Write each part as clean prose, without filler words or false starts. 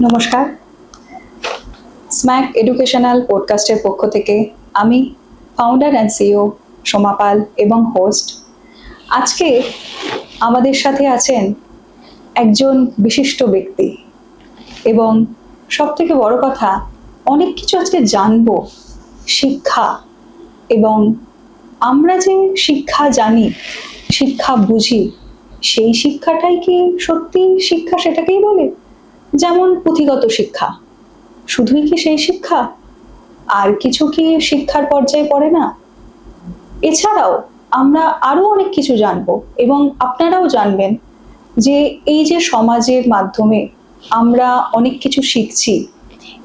নমস্কার, smack educational পডকাস্টের পক্ষ থেকে আমি ফাউন্ডার অ্যান্ড সিইও সোমা পাল এবং হোস্ট। আজকে আমাদের সাথে আছেন একজন বিশিষ্ট ব্যক্তি এবং সবথেকে বড় কথা, অনেক কিছু আজকে জানবো। শিক্ষা এবং আমরা যে শিক্ষা জানি, শিক্ষা বুঝি, সেই শিক্ষাটাই কি সত্যি শিক্ষা সেটাকেই বলে? যেমন পুঁথিগত শিক্ষা, শুধুই কি সেই শিক্ষা? আর কিছু কি শিক্ষার পর্যায়ে পড়ে না? এছাড়াও আমরা আরো অনেক কিছু জানবো এবং আপনারাও জানবেন যে এই যে সমাজের মাধ্যমে আমরা অনেক কিছু শিখছি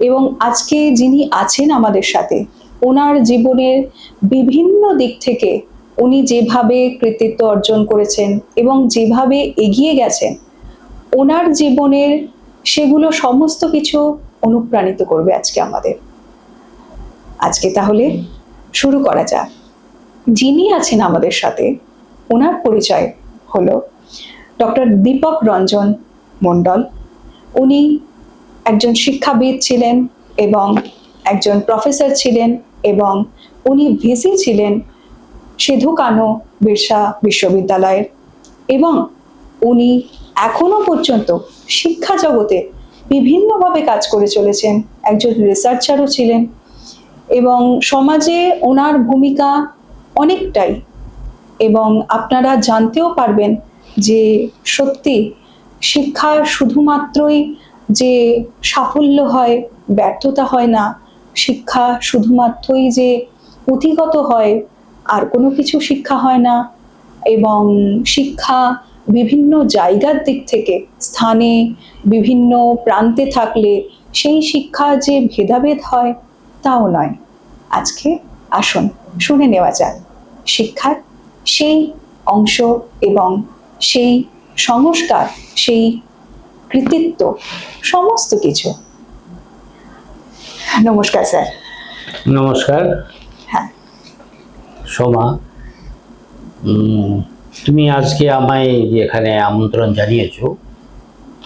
এবং আজকে যিনি আছেন আমাদের সাথে, ওনার জীবনের বিভিন্ন দিক থেকে উনি যেভাবে কৃতিত্ব অর্জন করেছেন এবং যেভাবে এগিয়ে গেছেন, ওনার জীবনের সেগুলো সমস্ত কিছু অনুপ্রাণিত করবে আজকে আমাদের। আজকে তাহলে শুরু করা যাক। যিনি আছেন আমাদের সাথে, ওনার পরিচয় হলো ডক্টর দীপক রঞ্জন মণ্ডল। উনি একজন শিক্ষাবিদ ছিলেন এবং একজন প্রফেসর ছিলেন এবং উনি ভিসি ছিলেন সিধু কানু বিরসা বিশ্ববিদ্যালয়ের এবং উনি এখনো পর্যন্ত শিক্ষা জগতে বিভিন্নভাবে কাজ করে চলেছেন। একজন রিসার্চারও ছিলেন এবং সমাজে ওনার ভূমিকা অনেকটাই, এবং আপনারা জানতেও পারবেন যে সত্যি শিক্ষা শুধুমাত্রই যে সাফল্য হয়, ব্যর্থতা হয় না। শিক্ষা শুধুমাত্রই যে পুঁথিগত হয় আর কোনো কিছু শিক্ষা হয় না, এবং শিক্ষা বিভিন্ন জায়গার দিক থেকে, স্থানে বিভিন্ন প্রান্তে থাকলে সেই শিক্ষা যে ভেদাভেদ হয় তাও নয়। আজকে আসুন শুনে নেওয়া যাক শিক্ষার সেই অংশ এবং সেই সংস্কার, সেই কৃতিত্ব, সমস্ত কিছু। নমস্কার স্যার। নমস্কার। হ্যাঁ, সোমা, তুমি আজকে আমায় এখানে আমন্ত্রণ জানিয়েছো,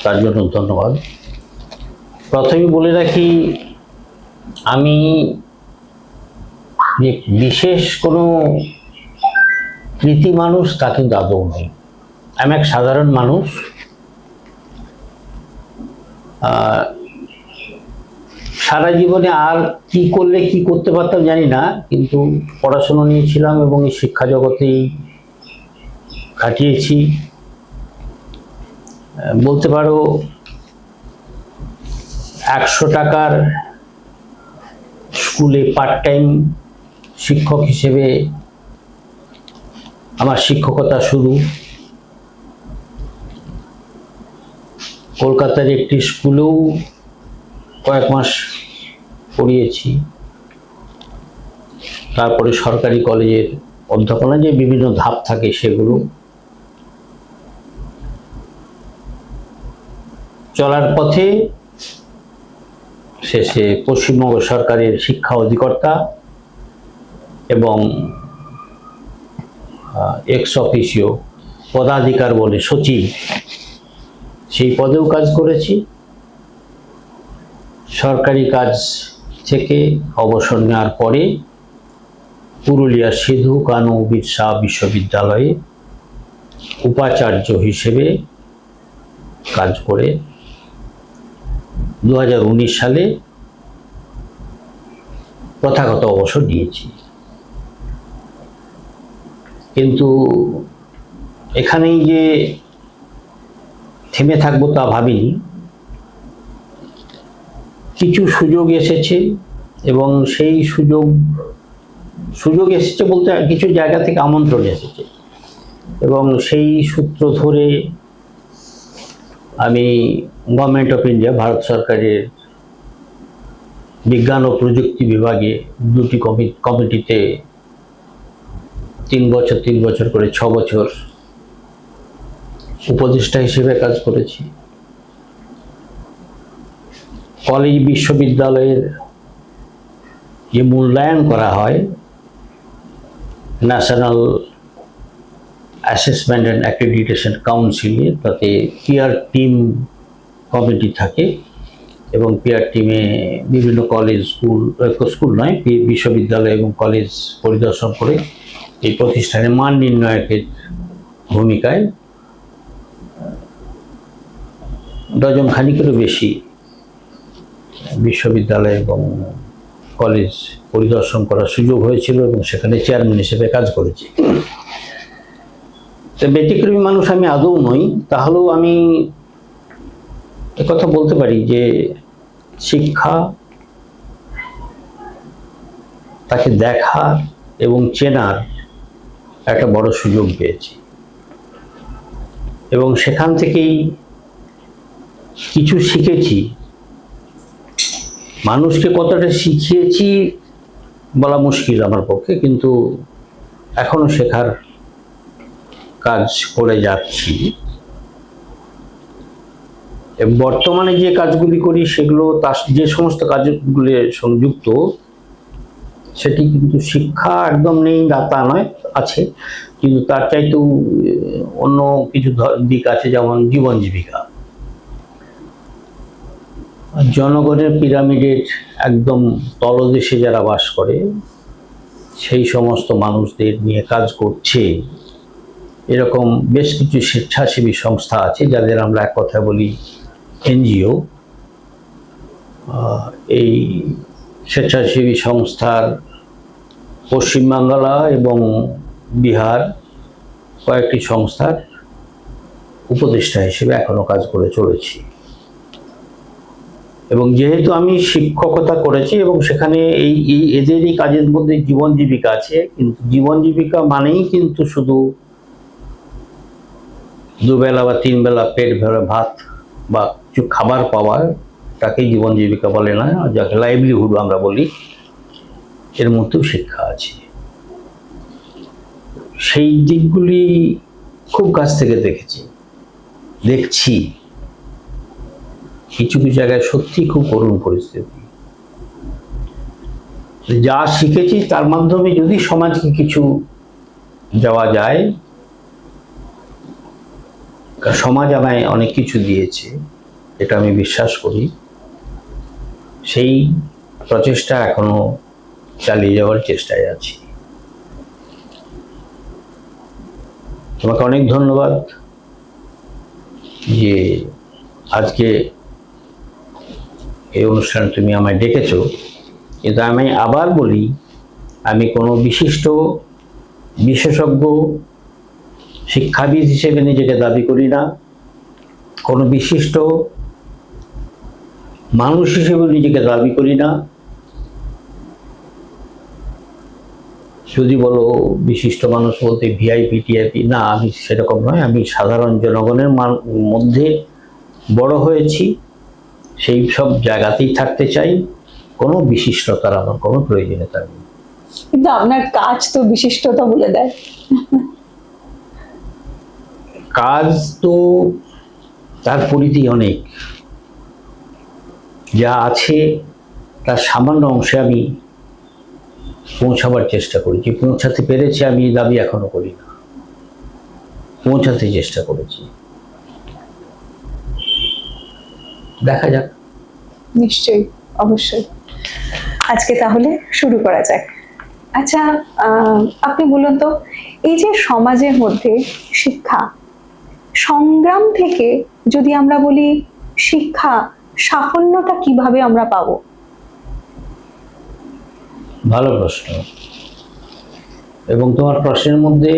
তার জন্য ধন্যবাদ। প্রথমে বলে রাখি, আমি যে বিশেষ কোনো কৃতি মানুষ তা কিন্তু আদৌ নই। আমি এক সাধারণ মানুষ। সারা জীবনে আর কি করলে কি করতে পারতাম জানি না, কিন্তু পড়াশোনা নিয়েছিলাম এবং এই শিক্ষা জগতেই কাটিয়েছি। বলতে পারো 100 টাকার স্কুলে পার্ট টাইম শিক্ষক হিসেবে আমার শিক্ষকতা শুরু। কলকাতার একটি স্কুলেও কয়েক মাস পড়িয়েছি। তারপরে সরকারি কলেজের অধ্যাপনা, যে বিভিন্ন ধাপ থাকে সেগুলো। চলার পথে শেষে পশ্চিমবঙ্গ সরকারের শিক্ষা অধিকর্তা এবং এক্স অফিসিও পদাধিকার বলে সচিব, সেই পদেও কাজ করেছি। সরকারি কাজ থেকে অবসর নেওয়ার পরে পুরুলিয়ার সিধু কানু বিরসা বিশ্ববিদ্যালয়ে উপাচার্য হিসেবে কাজ করে 2019 সালে প্রথাগত অবসর নিয়েছি। কিন্তু এখানেই যে থেমে থাকবো তা ভাবিনি। কিছু সুযোগ এসেছে এবং সেই সুযোগ এসেছে বলতে কিছু জায়গা থেকে আমন্ত্রণ এসেছে, এবং সেই সূত্র ধরে আমি গভর্নমেন্ট অফ ইন্ডিয়া, ভারত সরকারের বিজ্ঞান ও প্রযুক্তি বিভাগে দুটি কমিটিতে 3 বছর করে 6 বছর উপদেষ্টা হিসেবে কাজ করেছি। কলেজ বিশ্ববিদ্যালয়ের যে মূল্যায়ন করা হয়, ন্যাশনাল অ্যাসেসমেন্ট অ্যান্ড অ্যাক্রেডিটেশন কাউন্সিলে, তাতে পিয়ার টিম কমিটি থাকে। এবং পিআর টিমে বিভিন্ন কলেজ স্কুল নয়, বিশ্ববিদ্যালয় এবং কলেজ পরিদর্শন করে এই প্রতিষ্ঠানে মান নির্ণায়কের ভূমিকায় ডজন খানিকেরও বেশি বিশ্ববিদ্যালয় এবং কলেজ পরিদর্শন করার সুযোগ হয়েছিল এবং সেখানে চেয়ারম্যান হিসেবে কাজ করেছি। তো ব্যতিক্রমী মানুষ আমি আদৌ নই, তাহলেও আমি একথা বলতে পারি যে শিক্ষা, তাকে দেখার এবং চেনার একটা বড় সুযোগ পেয়েছি এবং সেখান থেকেই কিছু শিখেছি। মানুষকে কতটা শিখিয়েছি বলা মুশকিল আমার পক্ষে, কিন্তু এখনো শেখার কাজ করে যাচ্ছি। এবং বর্তমানে যে কাজগুলি করি সেগুলো তার যে সমস্ত কাজগুলি সংযুক্ত, সেটি কিন্তু শিক্ষা একদম নেই তা নয়, আছে, কিন্তু তার চাইতেও অন্য কিছু দিক আছে, যেমন জীবন জীবিকা। জনগণের পিরামিডের একদম তলদেশে যারা বাস করে সেই সমস্ত মানুষদের নিয়ে কাজ করছে এরকম বেশ কিছু স্বেচ্ছাসেবী সংস্থা আছে, যাদের আমরা এক কথা বলি এনজিও। এই স্বেচ্ছাসেবী সংস্থার পশ্চিমবাংলা এবং বিহার কয়েকটি সংস্থার উপদেষ্টা হিসেবে এখনো কাজ করে চলেছি। এবং যেহেতু আমি শিক্ষকতা করেছি এবং সেখানে এদেরই কাজের মধ্যে জীবন জীবিকা আছে, কিন্তু জীবন জীবিকা মানেই কিন্তু শুধু দুবেলা বা তিন বেলা পেট ভরে ভাত বা কিছু খাবার পাওয়ার, তাকে জীবন জীবিকা বলে না, যাকে লাইভলিহুড আমরা বলি, এর মধ্যেও শিক্ষা আছে। সেই দিকগুলি খুব কাছ থেকে দেখছি। কিছু কিছু জায়গায় সত্যি খুব করুণ পরিস্থিতি। যা শিখেছি তার মাধ্যমে যদি সমাজকে কিছু দেওয়া যায়, সমাজ আমায় অনেক কিছু দিয়েছে, এটা আমি বিশ্বাস করি। সেই প্রচেষ্টা এখনো চালিয়ে যাওয়ার চেষ্টায় আছি। তোমাকে অনেক ধন্যবাদ যে আজকে এই অনুষ্ঠানে তুমি আমায় ডেকেছো। কিন্তু আমি আবার বলি, আমি কোনো বিশিষ্ট বিশেষজ্ঞ শিক্ষাবিদ হিসেবে নিজেকে দাবি করি না, কোনো বিশিষ্ট মানুষ হিসেবে নিজেকে দাবি করি না। যদি বলো বিশিষ্ট মানুষ বলতে ভিআইপি টিআইপি, না, আমি সেরকম নয়। আমি সাধারণ জনগণের মধ্যে বড় হয়েছি, সেই সব জায়গাতেই থাকতে চাই। কোনো বিশিষ্টতার আমার কোনো প্রয়োজনীয়তা নেই। কিন্তু আপনার কাজ তো বিশিষ্টতা বলে দেয়। কাজ তো তার পরিধি অনেক, যা আছে তার সামান্য অংশে আমি পৌঁছাবার চেষ্টা করেছি। পৌঁছাতে পেরেছি আমি দাবি এখনো করি না, পৌঁছাতে চেষ্টা করেছি। দেখা যাক। নিশ্চয়ই, অবশ্যই। আজকে তাহলে শুরু করা যাক। আচ্ছা, আপনি বলুন তো, এই যে সমাজের মধ্যে শিক্ষা সংগ্রাম থেকে যদি আমরা বলি শিক্ষা সাফল্যটা কিভাবে আমরা পাবো? ভালো প্রশ্ন। এবং তোমার প্রশ্নের মধ্যে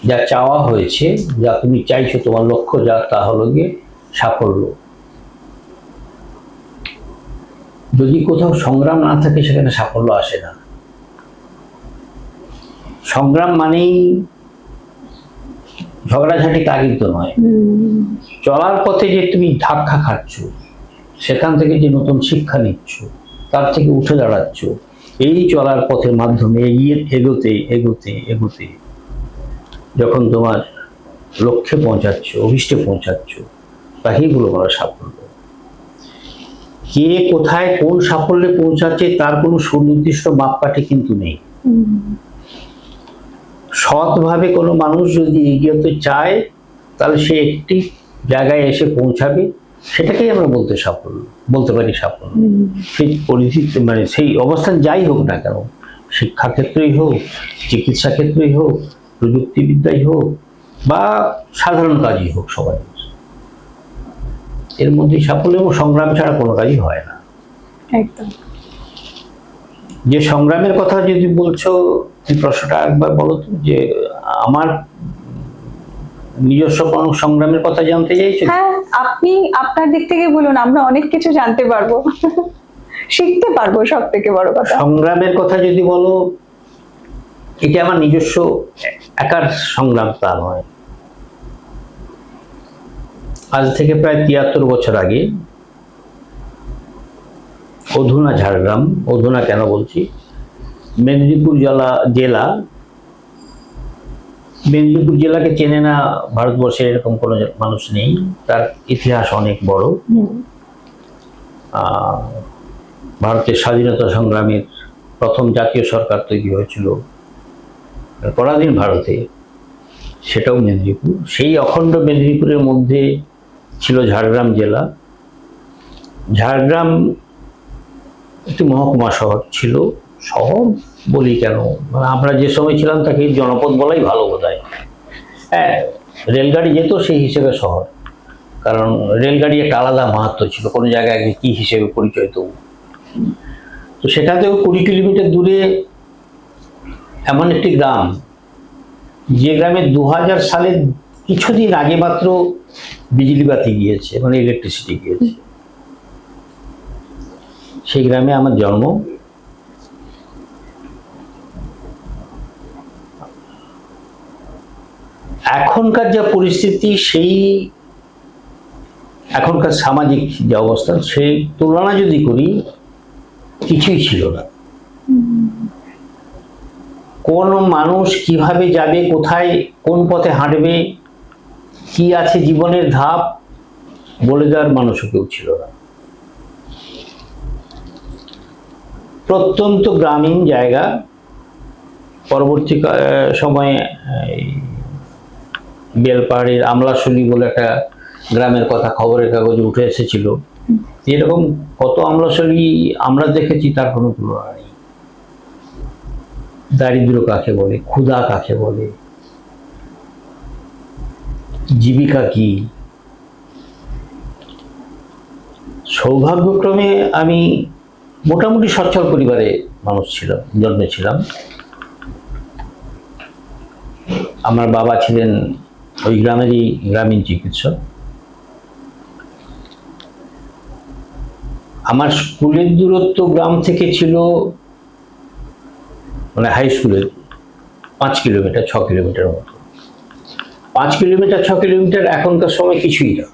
যা চাওয়া হয়েছে, যা তুমি চাইছো, তোমার লক্ষ্য যা, তা হলো গিয়ে সাফল্য। যদি কোথাও সংগ্রাম না থাকে সেখানে সাফল্য আসে না। সংগ্রাম মানেই ঝগড়াঝাটি, তা কিন্তু নয়। চলার পথে যে তুমি ধাক্কা খাচ্ছ, সেখান থেকে যে নতুন শিক্ষা নিচ্ছ, তার থেকে উঠে দাঁড়াচ্ছ, এই চলার পথের মাধ্যমে এগোতে এগোতে এগোতে যখন তোমার লক্ষ্যে পৌঁছাচ্ছ, অভিষ্টে পৌঁছাচ্ছ, তাকেই বলো বলা সাফল্য। কে কোথায় কোন সাফল্যে পৌঁছাচ্ছে তার কোনো সুনির্দিষ্ট মাপকাঠি কিন্তু নেই। সৎভাবে কোনো মানুষ যদি এগিয়ে চায়, তাহলে সে একটি জায়গায় এসে পৌঁছাবে সেটাকেই আমরা বলতে পারি সাফল্য। সেই পরিস্থিতি মানে সেই অবস্থান যাই হোক না কেন, শিক্ষা ক্ষেত্রেই হোক, চিকিৎসা ক্ষেত্রেই হোক, প্রযুক্তিবিদ্যাই হোক বা সাধারণ কাজই হোক, সবাই এর মধ্যে সাফল্য এবং সংগ্রাম ছাড়া কোনো কাজই হয় না। একদম। যে সংগ্রামের কথা যদি বলছো, এই প্রশ্নটা একবার বলো তো, যে আমার নিজস্ব কোনো সংগ্রামের কথা জানতে চাইছো? হ্যাঁ, আপনি আপনার দিক থেকে বলুন, আমরা অনেক কিছু জানতে পারবো, শিখতে পারবো, সব থেকে বড় কথা। সংগ্রামের কথা যদি বলো, এটা আমার নিজস্ব একার সংগ্রাম তা নয়। আজ থেকে প্রায় 73 বছর আগে অধুনা ঝাড়গ্রাম, অধুনা কেন বলছি, মেদিনীপুর জেলাকে চেনে না ভারতবর্ষে এরকম কোনো মানুষ নেই। তার ইতিহাস অনেক বড়। ভারতের স্বাধীনতা সংগ্রামের প্রথম জাতীয় সরকার তৈরি হয়েছিল পরাধীন ভারতে, সেটাও মেদিনীপুর। সেই অখণ্ড মেদিনীপুরের মধ্যে ছিল ঝাড়গ্রাম জেলা। ঝাড়গ্রাম একটি মহকুমা শহর ছিল। শহর বলি কেন, মানে আমরা যে সময় ছিলাম তাকে জনপদ বলাই ভালো বোধ হয়। হ্যাঁ, রেলগাড়ি যেত সেই হিসেবে শহর, কারণ রেলগাড়ি একটা আলাদা মাহাত্ম্য ছিল, কোনো জায়গায় কি হিসেবে পরিচয় তবু। তো সেখান থেকে 20 কিলোমিটার দূরে এমন একটি গ্রাম, যে গ্রামে 2000 সালের কিছুদিন আগে মাত্র বিজলি বাতি গিয়েছে, মানে ইলেকট্রিসিটি গিয়েছে। সেই গ্রামে আমার জন্ম। এখনকার যা পরিস্থিতি, সেই এখনকার সামাজিক যে অবস্থা, সেই তুলনা যদি করি, কিছুই ছিল না। কোন মানুষ কিভাবে যাবে, কোথায় কোন পথে হাঁটবে, কি আছে জীবনের ধাপ, বলে দেওয়ার মানুষও কেউ ছিল না। প্রত্যন্ত গ্রামীণ জায়গা। পরবর্তী সময়ে বেলপাহাড়ির আমলাশুলি বলে একটা গ্রামের কথা খবরের কাগজে উঠে এসেছিল। এরকম কত আমলাশুলি আমরা দেখেছি, তার কোনো তুলনা নেই। দারিদ্র কাকে বলে, ক্ষুধা কাকে বলে, জীবিকা কি। সৌভাগ্যক্রমে আমি মোটামুটি সচ্ছল পরিবারে জন্মেছিলাম। আমার বাবা ছিলেন ওই গ্রামেরই গ্রামীণ চিকিৎসক। আমার স্কুলের দূরত্ব গ্রাম থেকে ছিল, মানে হাই স্কুলের 5 কিলোমিটার 6 কিলোমিটার মতো। 5 কিলোমিটার 6 কিলোমিটার এখনকার সময় কিছুই না।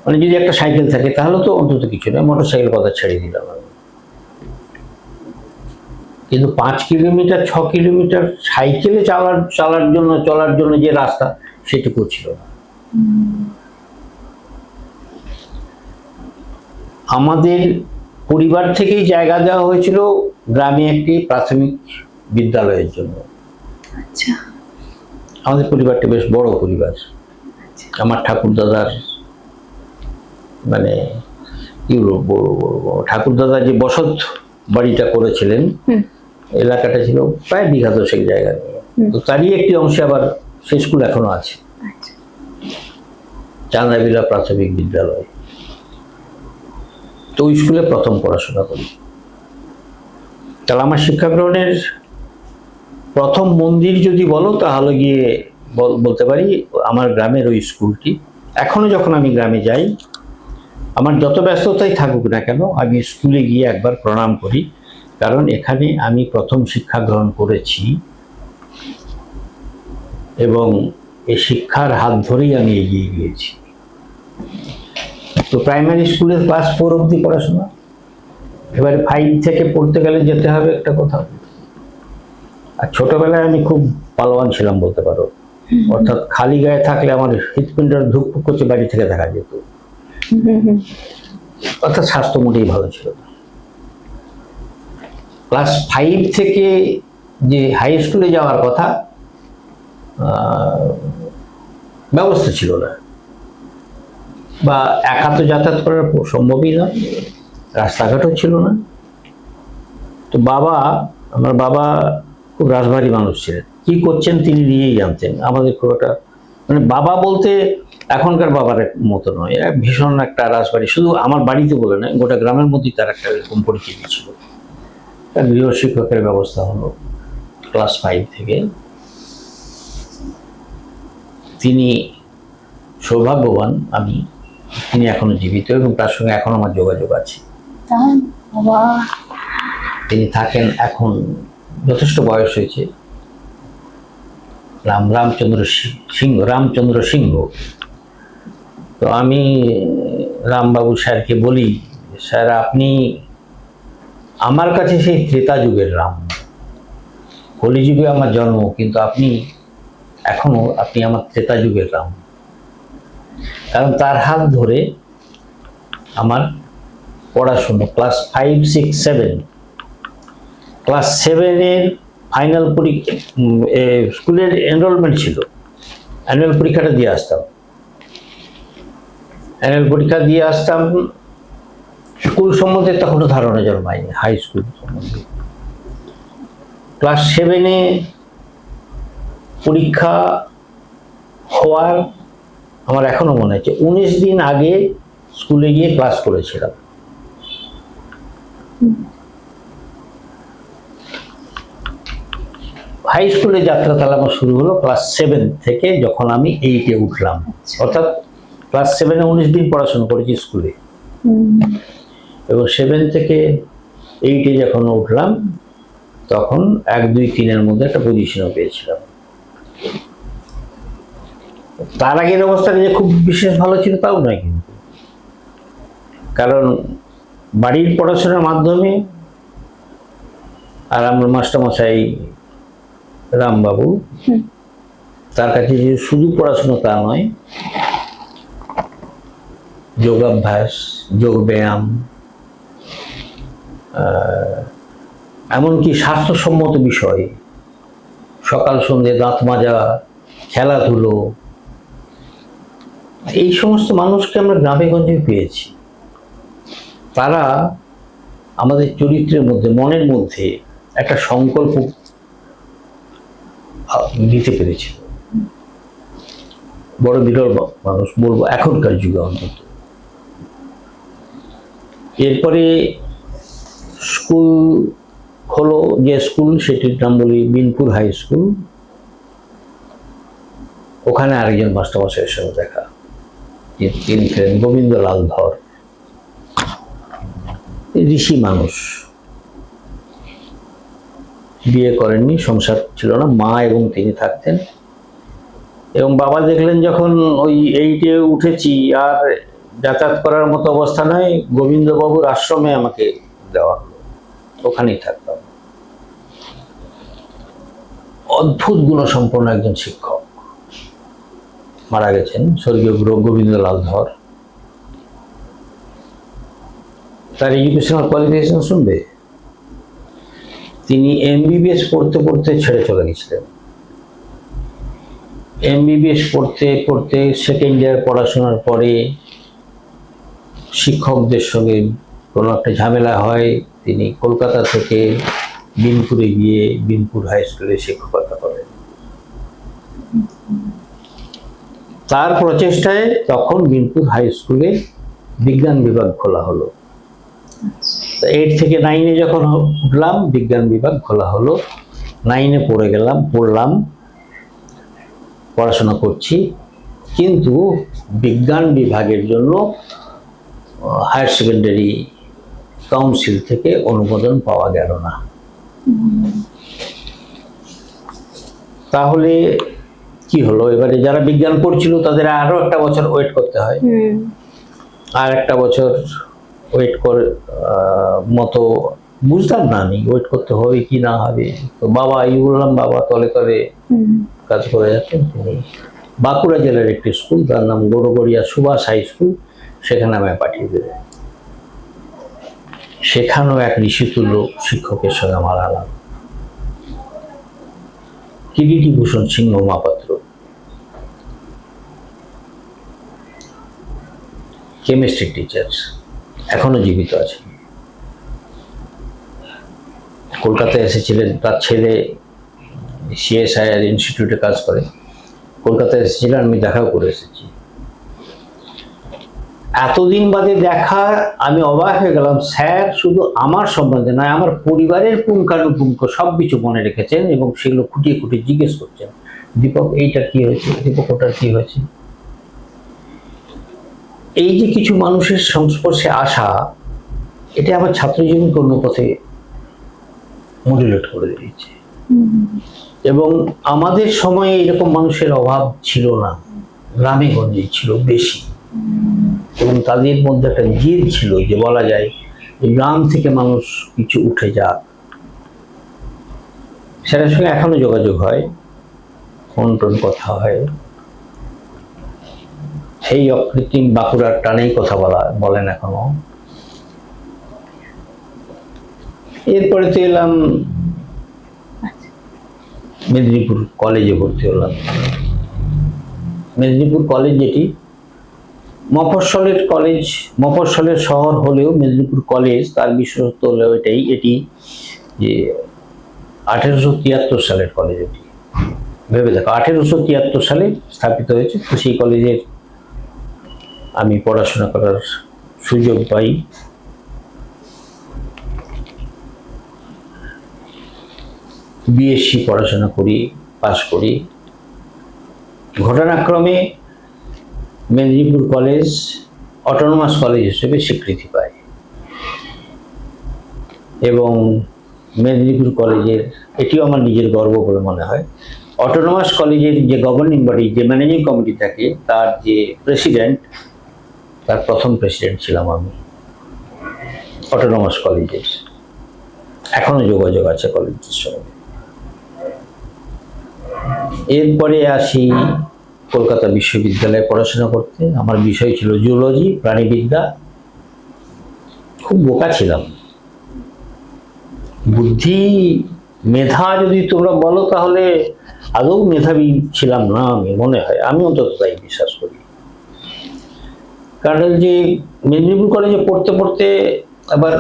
মানে যদি একটা সাইকেল থাকে তাহলে তো অন্তত কিছু না, মোটর সাইকেল কথা ছেড়ে দিলাম আমি। কিন্তু 5 কিলোমিটার 6 কিলোমিটার সাইকেলে চলার জন্য যে রাস্তা, সেটুকু ছিল না। আমাদের পরিবার থেকেই জায়গা দেওয়া হয়েছিল গ্রামে একটি প্রাথমিক বিদ্যালয়ের জন্য। আচ্ছা। আমাদের পরিবারটা বেশ বড় পরিবার। আমার ঠাকুরদাদার, মানে কি বলবো, ঠাকুরদাদা যে বসত বাড়িটা করেছিলেন, এলাকাটা ছিল প্রায় 1 বিঘা 10 জায়গা নিয়ে। তো তারই একটি অংশে আবার সেই স্কুল এখনো আছে, চান্দাবিলা প্রাথমিক বিদ্যালয়। তো ওই স্কুলে প্রথম পড়াশোনা করি। তাহলে আমার শিক্ষা গ্রহণের প্রথম মন্দির যদি বলো, তাহলে গিয়ে বলতে পারি আমার গ্রামের ওই স্কুলটি। এখনো যখন আমি গ্রামে যাই, আমার যত ব্যস্ততাই থাকুক না কেন, আমি স্কুলে গিয়ে একবার প্রণাম করি, কারণ এখানে আমি প্রথম শিক্ষা গ্রহণ করেছি এবং এই শিক্ষার হাত ধরেই আমি এগিয়ে গিয়েছি। তো প্রাইমারি স্কুলের ক্লাস 4 অবধি পড়াশোনা। এবারে 5 থেকে পড়তে গেলে যেতে হবে একটা কোথাও। আর ছোটবেলায় আমি খুব পালোয়ান ছিলাম বলতে পারো, অর্থাৎ খালি গায়ে থাকলে আমার হৃৎপিণ্ডের ধুকপুক করতে বাড়ি থেকে দেখা যেত। অর্থাৎ স্বাস্থ্য মোটেই ভালো ছিল না। ক্লাস 5 থেকে যে হাই স্কুলে যাওয়ার কথা, ব্যবস্থা ছিল না। বা একা তো যাতায়াত করার সম্ভবই নয়, রাস্তাঘাটও ছিল না। তো আমার বাবা খুব রাশভারী মানুষ ছিলেন, কি করছেন তিনি নিজেই জানতেন। আমাদের খুব একটা মানে বাবা বলতে এখনকার বাবার মতো নয়, ভীষণ একটা রাশভারী, শুধু আমার বাড়িতে বলে নয়, গোটা গ্রামের মধ্যেই তার একটা এরকম পরিচিতি ছিল। তার গৃহ শিক্ষকের ব্যবস্থা হলো ক্লাস 5 থেকে। তিনি সৌভাগ্যবান আমি, তিনি এখনো জীবিত এবং তার সঙ্গে এখন আমার যোগাযোগ আছে। তিনি থাকেন, এখন যথেষ্ট বয়স হয়েছে, রামচন্দ্র সিংহ। তো আমি রামবাবু স্যারকে বলি, স্যার আপনি আমার কাছে সেই ত্রেতা যুগের রাম, কলিযুগে আমার জন্ম, কিন্তু আপনি আমার ত্রেতা যুগের রাম। কারণ তার হাত ধরে আমার পড়াশুনো ক্লাস 5, 6, 7, ক্লাস 7-এর ফাইনাল পরীক্ষা, স্কুলের এনরোলমেন্ট ছিল, অ্যানুয়াল পরীক্ষাটা দিয়ে আসতাম। অ্যানুয়াল পরীক্ষা দিয়ে আসতাম, স্কুল সম্বন্ধে তখনও ধারণা জন্মায়নি, হাই স্কুল সম্বন্ধে। ক্লাস 7-এ পরীক্ষা হওয়ার আমার এখনো মনে আছে, 19 দিন আগে স্কুলে গিয়ে ক্লাস করেছিলাম। হাই স্কুলে যাত্রা তাহলে আমার শুরু হলো ক্লাস 7 থেকে, যখন আমি 8-এ উঠলাম। অর্থাৎ ক্লাস 7-এ 19 দিন পড়াশোনা করেছি স্কুলে, এবং 7 থেকে 8-এ যখন উঠলাম তখন 1, 2, 3-এর মধ্যে একটা পজিশনও পেয়েছিলাম। তার আগের অবস্থাটা যে খুব বিশেষ ভালো ছিল তাও নয় কিন্তু, কারণ বাড়ির পড়াশোনার মাধ্যমে আর আমার মাস্টারমশাই রামবাবু, তার কাছে যে শুধু পড়াশোনা তা নয়, যোগাভ্যাস, যোগব্যায়াম, এমনকি স্বাস্থ্যসম্মত বিষয়, সকাল সন্ধ্যে দাঁত মাজা, খেলাধুলো, এই সমস্ত মানুষকে আমরা গ্রামে গঞ্জে পেয়েছি। তারা আমাদের চরিত্রের মধ্যে, মনের মধ্যে একটা সংকল্প দিতে পেরেছিল। বড় বিরল মানুষ বলবো এখনকার যুগে অন্তত। এরপরে স্কুল হলো, যে স্কুল সেটির নাম বলি বিনপুর হাই স্কুল। ওখানে আরেকজন মাস্টারমশাইয়ের সঙ্গে দেখা, তিনি ছিলেন গোবিন্দলাল ধর, ঋষি মানুষ, বিয়ে করেননি, সংসার ছিল না, মা এবং তিনি থাকতেন। এবং বাবা দেখলেন যখন ওই 8-এ উঠেছি আর যাতায়াত করার মতো অবস্থা নয়, গোবিন্দবাবুর আশ্রমে আমাকে দেওয়া হলো, ওখানেই থাকতাম। অদ্ভুত গুণসম্পন্ন একজন শিক্ষক মারা গেছেন, স্বর্গীয় গোবিন্দলাল ধর। তার এডুকেশনাল কোয়ালিফিকেশন শুনবে, তিনি MBBS পড়তে পড়তে ছেড়ে চলে গেছিলেন। MBBS পড়তে পড়তে সেকেন্ড ইয়ার পড়াশোনার পরে শিক্ষকদের সঙ্গে কোনো একটা ঝামেলা হয়, তিনি কলকাতা থেকে বিনপুরে গিয়ে বিনপুর হাই স্কুলে শিক্ষকতা করেন। তার প্রচেষ্টায় তখন বিনপুর হাই স্কুলে বিজ্ঞান বিভাগ খোলা হলো। 8 থেকে 9-এ যখন উঠলাম বিজ্ঞান বিভাগ খোলা হলো, 9-এ পড়লাম, পড়াশোনা করছি, কিন্তু বিজ্ঞান বিভাগের জন্য হায়ার সেকেন্ডারি কাউন্সিল থেকে অনুমোদন পাওয়া গেল না। তাহলে কি হলো, এবারে যারা বিজ্ঞান পড়ছিল তাদের আরো একটা বছর ওয়েট করতে হয়, আর একটা বছর ওয়েট করে মতো বুঝতাম না আমি ওয়েট করতে হবে কি না হবে। তো বাবা, বললাম বাবা তলে তলে কাজ করে যাচ্ছেন, তিনি বাঁকুড়া জেলার একটি স্কুল, তার নাম গড়গড়িয়া সুভাষ হাই স্কুল, সেখানে আমায় পাঠিয়ে দেবে। সেখানেও এক ঋষিতুল্য শিক্ষকের সঙ্গে আমার আলাপ, কিরিটি ভূষণ সিংহ মহাপাত্র। কেমিস্ট্রি টিচার, এখনো জীবিত আছেন। কলকাতায় এসেছিলেন, তার ছেলে সিএসআইআর ইনস্টিটিউটে কাজ করে। কলকাতায় এসেছিলেন, আমি দেখাও করে এসেছি। এতদিন বাদে দেখা, আমি অবাক হয়ে গেলাম। স্যার শুধু আমার সম্বন্ধে নয়, আমার পরিবারের পুঙ্খানুপুঙ্খ সব কিছু মনে রেখেছেন এবং সেগুলো খুঁটিয়ে খুঁটিয়ে জিজ্ঞেস করছেন, দীপক এইটা কি হয়েছে, দীপক ওটার কি হয়েছে। এই যে কিছু মানুষের সংস্পর্শে আসা, এটা আমার ছাত্র জীবনকে অন্য পথে মডুলেট করে দিয়েছে। এবং আমাদের সময়ে এরকম মানুষের অভাব ছিল না, গ্রামে গঞ্জে ছিল বেশি। এবং তাদের মধ্যে একটা জেদ ছিল যে বলা যায় গ্রাম থেকে মানুষ কিছু উঠে যাক। সেটার সঙ্গে এখনো যোগাযোগ হয়, ফোন টোন কথা হয়। সেই অকৃত্রিম বাঁকুড়ার টানেই কথা বলেন এখনো। এরপরে তো এলাম মেদিনীপুর কলেজে ভর্তি হলাম। মেদিনীপুর কলেজ যেটি মফস্বলের কলেজ, মফস্বলের শহর হলেও মেদিনীপুর কলেজ, তার বিশেষত্ব হলো এটি যে 1873 সালের কলেজ। এটি ভেবে দেখো, 1873 সালে স্থাপিত হয়েছে। তো সেই কলেজের আমি পড়াশোনা করার সুযোগ পাই। বিএসসি পড়াশোনা করি, পাশ করি। ঘটনাক্রমে মেদিনীপুর কলেজ অটোনমাস কলেজ হিসেবে স্বীকৃতি পায় এবং মেদিনীপুর কলেজের, এটিও আমার নিজের গর্ব বলে মনে হয়, অটোনমাস কলেজের যে গভর্নিং বডি, যে ম্যানেজিং কমিটি থাকে, তার যে প্রেসিডেন্ট, তার প্রথম প্রেসিডেন্ট ছিলাম আমি অটোনমাস কলেজের। এখনো যোগাযোগ আছে কলেজের সঙ্গে। এরপরে আসি কলকাতা বিশ্ববিদ্যালয়ে পড়াশোনা করতে। আমার বিষয় ছিল জুলজি, প্রাণীবিদ্যা। খুব বোকা ছিলাম। বুদ্ধি মেধা যদি তোমরা বলো তাহলে আদৌ মেধাবী ছিলাম না আমি, মনে হয়। আমি অন্তত তাই বিশ্বাস করি। কারণ যে মেদিনীপুর কলেজে পড়তে পড়তে আবার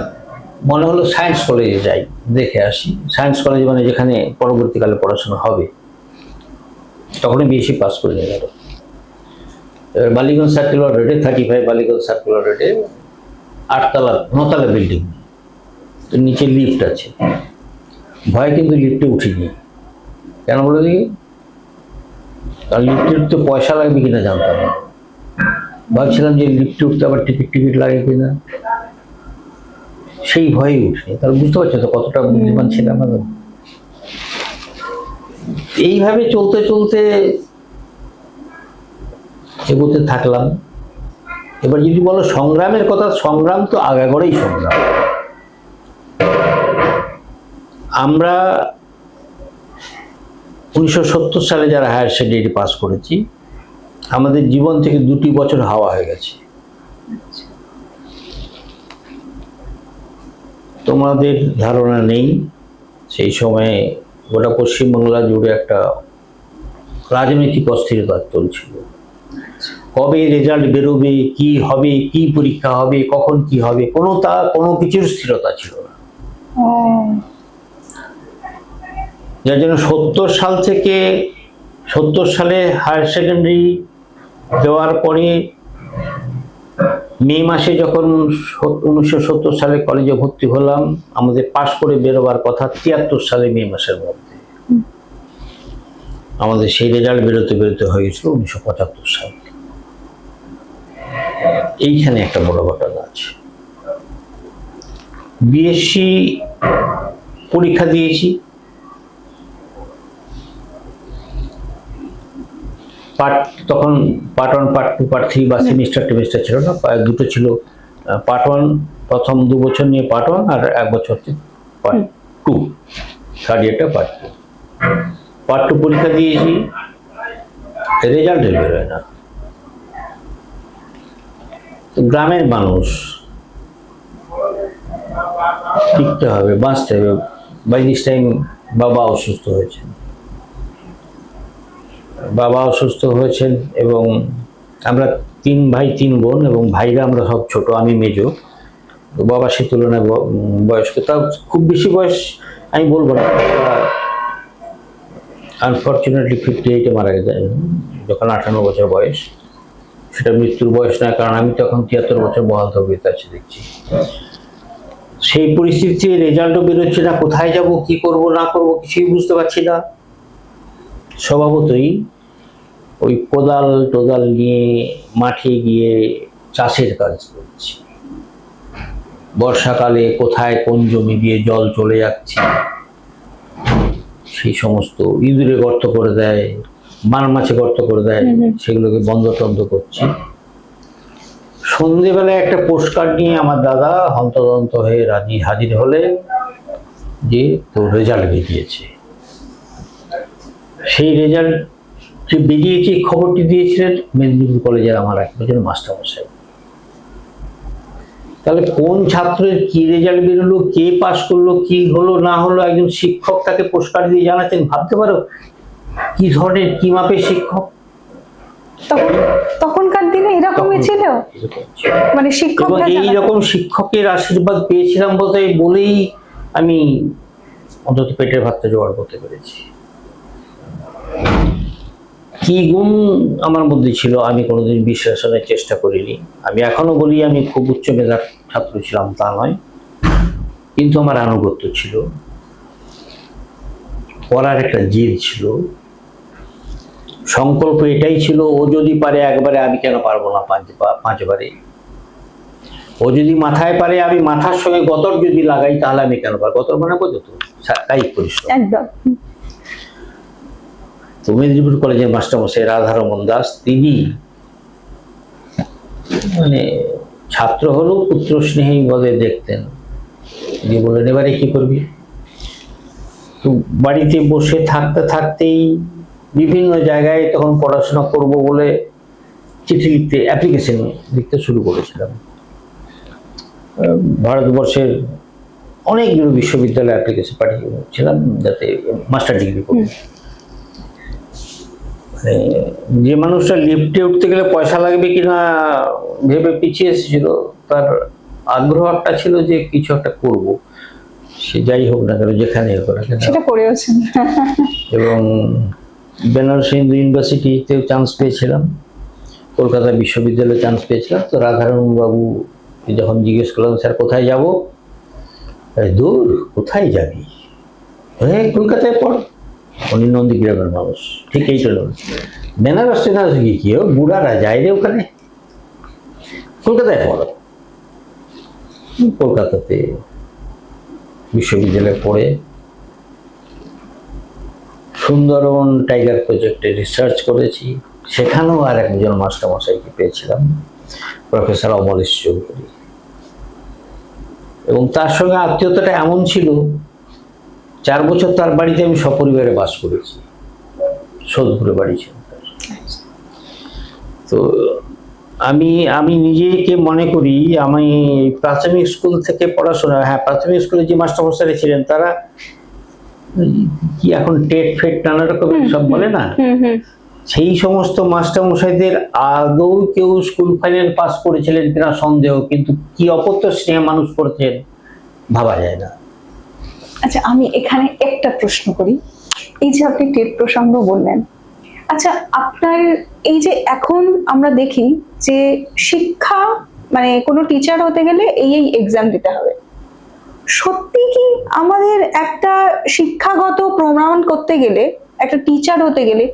মনে হলো সায়েন্স কলেজে যাই, দেখে আসি। সায়েন্স কলেজ মানে যেখানে পরবর্তীকালে পড়াশোনা হবে। তখনই বিএসসি পাস করে নিয়ে গেল। এবার বালিগঞ্জ সার্কুলার রোডে, 35 বালিগঞ্জ সার্কুলার রোডে 8তলা 9তলা বিল্ডিং, তো নিচে লিফট আছে। ভয় কিন্তু লিফটে উঠিনি। কেন বলে দেখি? কারণ লিফটে উঠতে পয়সা লাগবে কিনা জানতাম না। ভাবছিলাম যে লিফটে উঠতে আবার টিকিট লাগে কিনা, সেই ভয়ে উঠিনি। তাহলে বুঝতে পারছো তো কতটা বুদ্ধিমান ছিলাম আমি। এইভাবে চলতে চলতে এগোতে থাকলাম। এবার যদি বলো সংগ্রামের কথা, সংগ্রাম তো আগাগোড়াই সংগ্রাম। আমরা 1970 সালে যারা হায়ার সেকেন্ডারি পাস করেছি, আমাদের জীবন থেকে 2টি বছর হাওয়া হয়ে গেছে। তোমাদের ধারণা নেই, সেই সময়ে গোটা পশ্চিমবাংলা জুড়ে একটা রাজনৈতিক অস্থিরতা চলছিল। কবে রেজাল্ট বেরোবে, কি হবে, কি পরীক্ষা হবে, কখন কি হবে, কোনো কিছুর স্থিরতা ছিল না। যার জন্য 70 সালে হায়ার সেকেন্ডারি দেওয়ার পরে মে মাসে যখন 1970 সালে কলেজে ভর্তি হলাম, আমাদের পাশ করে বেরোবার কথা 73 সালে মে মাসের মধ্যে। আমাদের সেই রেজাল্ট বেরোতে বেরোতে হয়ে গেছিল 1975 সালে। এইখানে একটা বড় ঘটনা আছে। বিএসসি পরীক্ষা দিয়েছি, তখন পার্ট 1, পার্ট 2, পার্ট 3 বা সেমিস্টার টেমিস্টার ছিল না, দুটো ছিল। পার্ট 1 প্রথম 2 বছর নিয়ে পার্ট 1, আর 1 বছর পার্ট 2, থার্ড ইয়ারটা পার্ট 2। পার্ট 2 পরীক্ষা দিয়েছি, রেজাল্ট বেরোয় না। গ্রামের মানুষ, টিকতে হবে, বাঁচতে হবে। বাই দিস টাইম বাবা অসুস্থ হয়েছেন এবং আমরা তিন ভাই তিন বোন, এবং ভাইরা আমরা সব ছোট, আমি মেজো। তো বাবা সে তুলনায় বয়স্ক, তাও খুব বেশি বয়স আমি বলবো না। আনফর্চুনেটলি 58-এ মারা গেছে যখন 58 বছর বয়স। সেটা মৃত্যুর বয়স না, কারণ আমি তখন 73 বছর বহাল তবিয়তে আছি দেখছি। সেই পরিস্থিতিতে রেজাল্টও বেরোচ্ছে না, কোথায় যাব, কি করব না করব কিছুই বুঝতে পারছি না। স্বভাবতই ওই কোদাল নিয়ে মাঠে গিয়ে চাষের কাজ করছি। বর্ষাকালে কোথায় কোন জমি দিয়ে জল চলে যাচ্ছে, সেই সমস্ত ইঁদুরে গর্ত করে দেয়, মাছে গর্ত করে দেয়, সেগুলোকে বন্ধ টন্ধ করছি। সন্ধেবেলায় একটা পোস্টকার্ড নিয়ে আমার দাদা হন্তদন্ত হয়ে হাজির হলে যে তোর রেজাল্ট বেরিয়েছে। সেই রেজাল্ট যে বেরিয়েছে খবরটি দিয়েছিলেন মেদিনীপুর কলেজের আমার একজন মাস্টারমশাই। তাহলে কোন ছাত্রের কি রেজাল্ট বেরোলো, কে পাস করলো, কি হলো না হলো, একজন শিক্ষক তাকে পুরস্কার দিয়ে জানাচ্ছেন। ভাবতে পারো কি ধরনের, কি মাপের শিক্ষক। তখনকার দিনে এরকমই ছিল, মানে শিক্ষকরা এইরকম শিক্ষকের আশীর্বাদ পেয়েছিলাম বলেই আমি অন্তত পেটের ভাতটা জোগাড় করতে পেরেছি। কি গুণ আমার মধ্যে ছিল আমি কোনোদিন বিশ্লেষণের চেষ্টা করিনি। আমি এখনো বলি আমি খুব উচ্চ মেধার ছাত্র ছিলাম তা নয়, কিন্তু আমার আনুগত্য ছিল, পড়ার একটা জেদ ছিল, সংকল্প এটাই ছিল ও যদি পারে একবারে আমি কেন পারবো না পাঁচবারে, ও যদি মাথায় পারে আমি মাথার সঙ্গে গতর যদি লাগাই তাহলে আমি কেন পারবো। গতর মানে বোঝো তো, কায়িক পরিশ্রম। একদম। তো মেদিনীপুর কলেজের মাস্টারমশাই রাধারমন দাস, তিনি মানে ছাত্র হলেও পুত্র স্নেহী বলে দেখতেন। তিনি বললেন এবারে কি করবি। তো বাড়িতে বসে থাকতেই বিভিন্ন জায়গায় তখন পড়াশোনা করব বলে চিঠি লিখতে, অ্যাপ্লিকেশন লিখতে শুরু করেছিলাম। ভারতবর্ষের অনেকগুলো বিশ্ববিদ্যালয়ে অ্যাপ্লিকেশন পাঠিয়েছিলাম যাতে মাস্টার ডিগ্রি করব। যে মানুষটা লিফটে উঠতে গেলে পয়সা লাগবে কিনা ভেবে পিছিয়ে এসেছিল, তার আগ্রহ একটা ছিল যে কিছু একটা করব, সে যাই হোক না কেন, যেখানে হোক না কেন সেটা করেওছেন। এবং বেনারস হিন্দু ইউনিভার্সিটিতেও চান্স পেয়েছিলাম, কলকাতা বিশ্ববিদ্যালয়ে চান্স পেয়েছিলাম। তো রাধারমন বাবু যখন জিজ্ঞেস করলাম স্যার কোথায় যাব, দূর কোথায় যাবি, হ্যাঁ কলকাতায় পড়। উনি নন্দীগ্রামের মানুষ, ঠিক এইটা নয়। বেনারস কি বুড়ারা যায় রে ওখানে, কলকাতায় পড়ো। কলকাতাতে বিশ্ববিদ্যালয়ে পড়ে সুন্দরবন টাইগার প্রজেক্টে রিসার্চ করেছি। সেখানেও আর একজন মাস্টারমশাইকে পেয়েছিলাম, প্রফেসর অমলেশ চৌধুরী, এবং তার সঙ্গে আত্মীয়তাটা এমন ছিল 4 বছর তার বাড়িতে আমি সপরিবারে বাস করেছি, সোদপুরে বাড়ি ছিল। তো আমি নিজেকে মনে করি আমি প্রাথমিক স্কুল থেকে পড়াশোনা, হ্যাঁ প্রাথমিক স্কুলে যে মাস্টারমশাইরা ছিলেন তারা কি এখন টেট ফেট নানা রকমের সব বলে না, সেই সমস্ত মাস্টারমশাইদের আদৌ কেউ স্কুল ফাইনাল পাস করেছিলেন কিনা সন্দেহ, কিন্তু কি অপত্য স্নেহ মানুষ করতেন ভাবা যায় না। আচ্ছা, আমি এখানে একটা প্রশ্ন করি। এই যে আপনি টেট প্রসঙ্গ বললেন, আচ্ছা আপনার এই যে এখন আমরা দেখি যে শিক্ষা মানে কোনো টিচার হতে গেলে এই এক্সাম দিতে হবে, সত্যি কি আমাদের একটা শিক্ষাগত প্রমাণ করতে গেলে, একটা টিচার হতে গেলে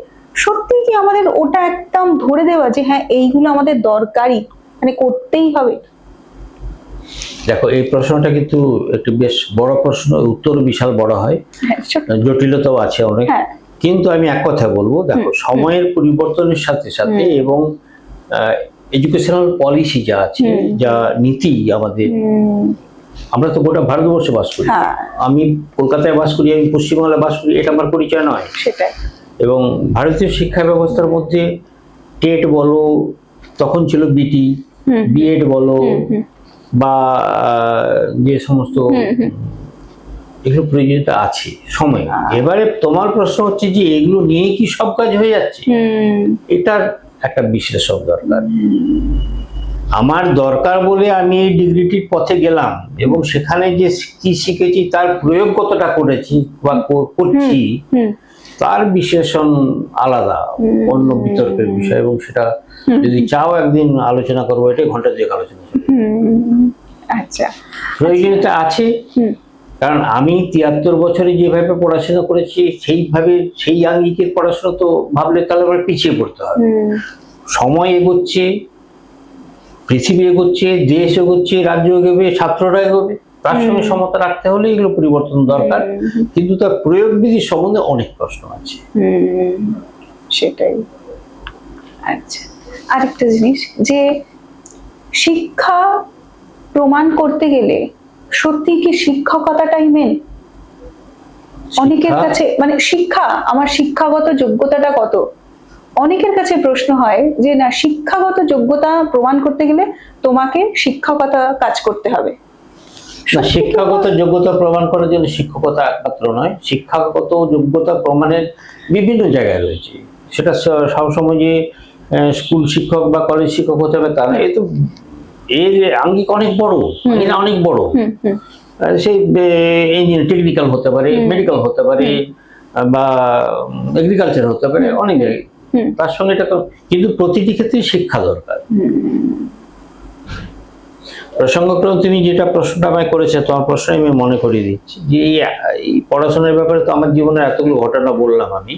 সত্যি কি আমাদের ওটা একদম ধরে দেওয়া যে হ্যাঁ এইগুলো আমাদের দরকারি, মানে করতেই হবে? দেখো এই প্রশ্নটা কিন্তু একটু বেশ বড় প্রশ্ন, উত্তর বিশাল বড় হয়, জটিলতাও আছে অনেক। কিন্তু আমি এক কথা বলবো, দেখো সময়ের পরিবর্তনের সাথে সাথে এবং এডুকেশনাল পলিসি যা আছে, যা নীতি আমাদের, আমরা তো গোটা ভারতবর্ষে বাস করি, আমি কলকাতায় বাস করি, আমি পশ্চিমবাংলায় বাস করি, এটা আমার পরিচয় নয়। সেটাই। এবং ভারতীয় শিক্ষা ব্যবস্থার মধ্যে টেট বলো, তখন ছিল বিটি, বিএড বলো, বা যে সমস্ত এগুলো প্রয়োজনীয়তা আছে সময়। এবারে তোমার প্রশ্ন হচ্ছে যে এগুলো নিয়ে কি সব কাজ হয়ে যাচ্ছে, এটার একটা বিশ্লেষক দরকার। আমার দরকার বলে আমি এই ডিগ্রিটির পথে গেলাম এবং সেখানে যে কি শিখেছি তার প্রয়োগ কতটা করেছি বা করছি তার বিশ্লেষণ আলাদা, অন্য বিতর্কের বিষয়। এবং সেটা যদি চাও একদিন আলোচনা করবো, এটাই ঘন্টা দুয়েক আলোচনা করবো। আচ্ছা, প্রয়োজনীয়তা আছে, কারণ আমি 73 বছরে যেভাবে পড়াশোনা করেছি সেইভাবে সেই আঙ্গিকের পড়াশোনা তো ভাবলে তাহলে আবার পিছিয়ে পড়তে হবে। সময় এগোচ্ছে, পৃথিবী এগোচ্ছে, দেশ এগোচ্ছে, রাজ্য এগোবে, ছাত্ররা এগোবে, তার সঙ্গে সমতা রাখতে হলে এগুলো পরিবর্তন দরকার। কিন্তু তার প্রয়োগ বিধি সম্বন্ধে অনেক প্রশ্ন আছে। সেটাই। আচ্ছা, আরেকটা জিনিস, যে শিক্ষা প্রমাণ করতে গেলে সত্যি কি শিক্ষকতাটাই মেন? অনেকের কাছে মানে শিক্ষা, আমার শিক্ষাগত যোগ্যতাটা কত, অনেকের কাছে প্রশ্ন হয় যে না, শিক্ষাগত যোগ্যতা প্রমাণ করতে গেলে তোমাকে শিক্ষকতা কাজ করতে হবে। না, শিক্ষাগত যোগ্যতা প্রমাণ করার জন্য শিক্ষকতা একমাত্র নয়, শিক্ষাগত যোগ্যতা প্রমাণের বিভিন্ন জায়গায় রয়েছে। সেটা সবসময় যে স্কুল শিক্ষক বা কলেজ শিক্ষক হতে হবে তা না। এই তো এর আঙ্গিক অনেক বড়, অনেক বড়। সেই ইঞ্জিনিয়ার, টেকনিক্যাল হতে পারে, মেডিকেল হতে পারে, বা এগ্রিকালচার হতে পারে, অনেক জায়গায়। তার সঙ্গে এটা কিন্তু প্রতিটি ক্ষেত্রে শিক্ষা দরকার। প্রসঙ্গক্রমে তুমি যেটা প্রশ্নটা আমায় করেছে, তোমার প্রশ্ন আমি মনে করিয়ে দিচ্ছি যে এই পড়াশোনার ব্যাপারে তো আমার জীবনের এতগুলো ঘটনা বললাম আমি।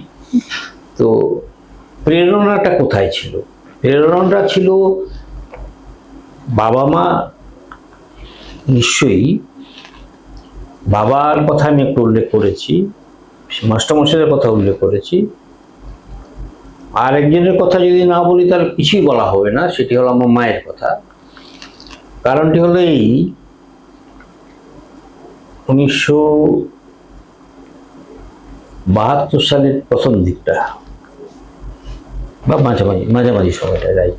তো প্রেরণাটা কোথায় ছিল? প্রেরণাটা ছিল বাবা মা। নিশ্চয়ই বাবার কথা আমি একটু উল্লেখ করেছি, মাস্টারমশাইয়ের কথা উল্লেখ করেছি। আর একজনের কথা যদি না বলি তাহলে কিছুই বলা হবে না, সেটি হলো আমার মায়ের কথা। কারণটি হলো এই, 1972 সালের প্রথম দিকটা বা মাঝামাঝি সময়টা যাই,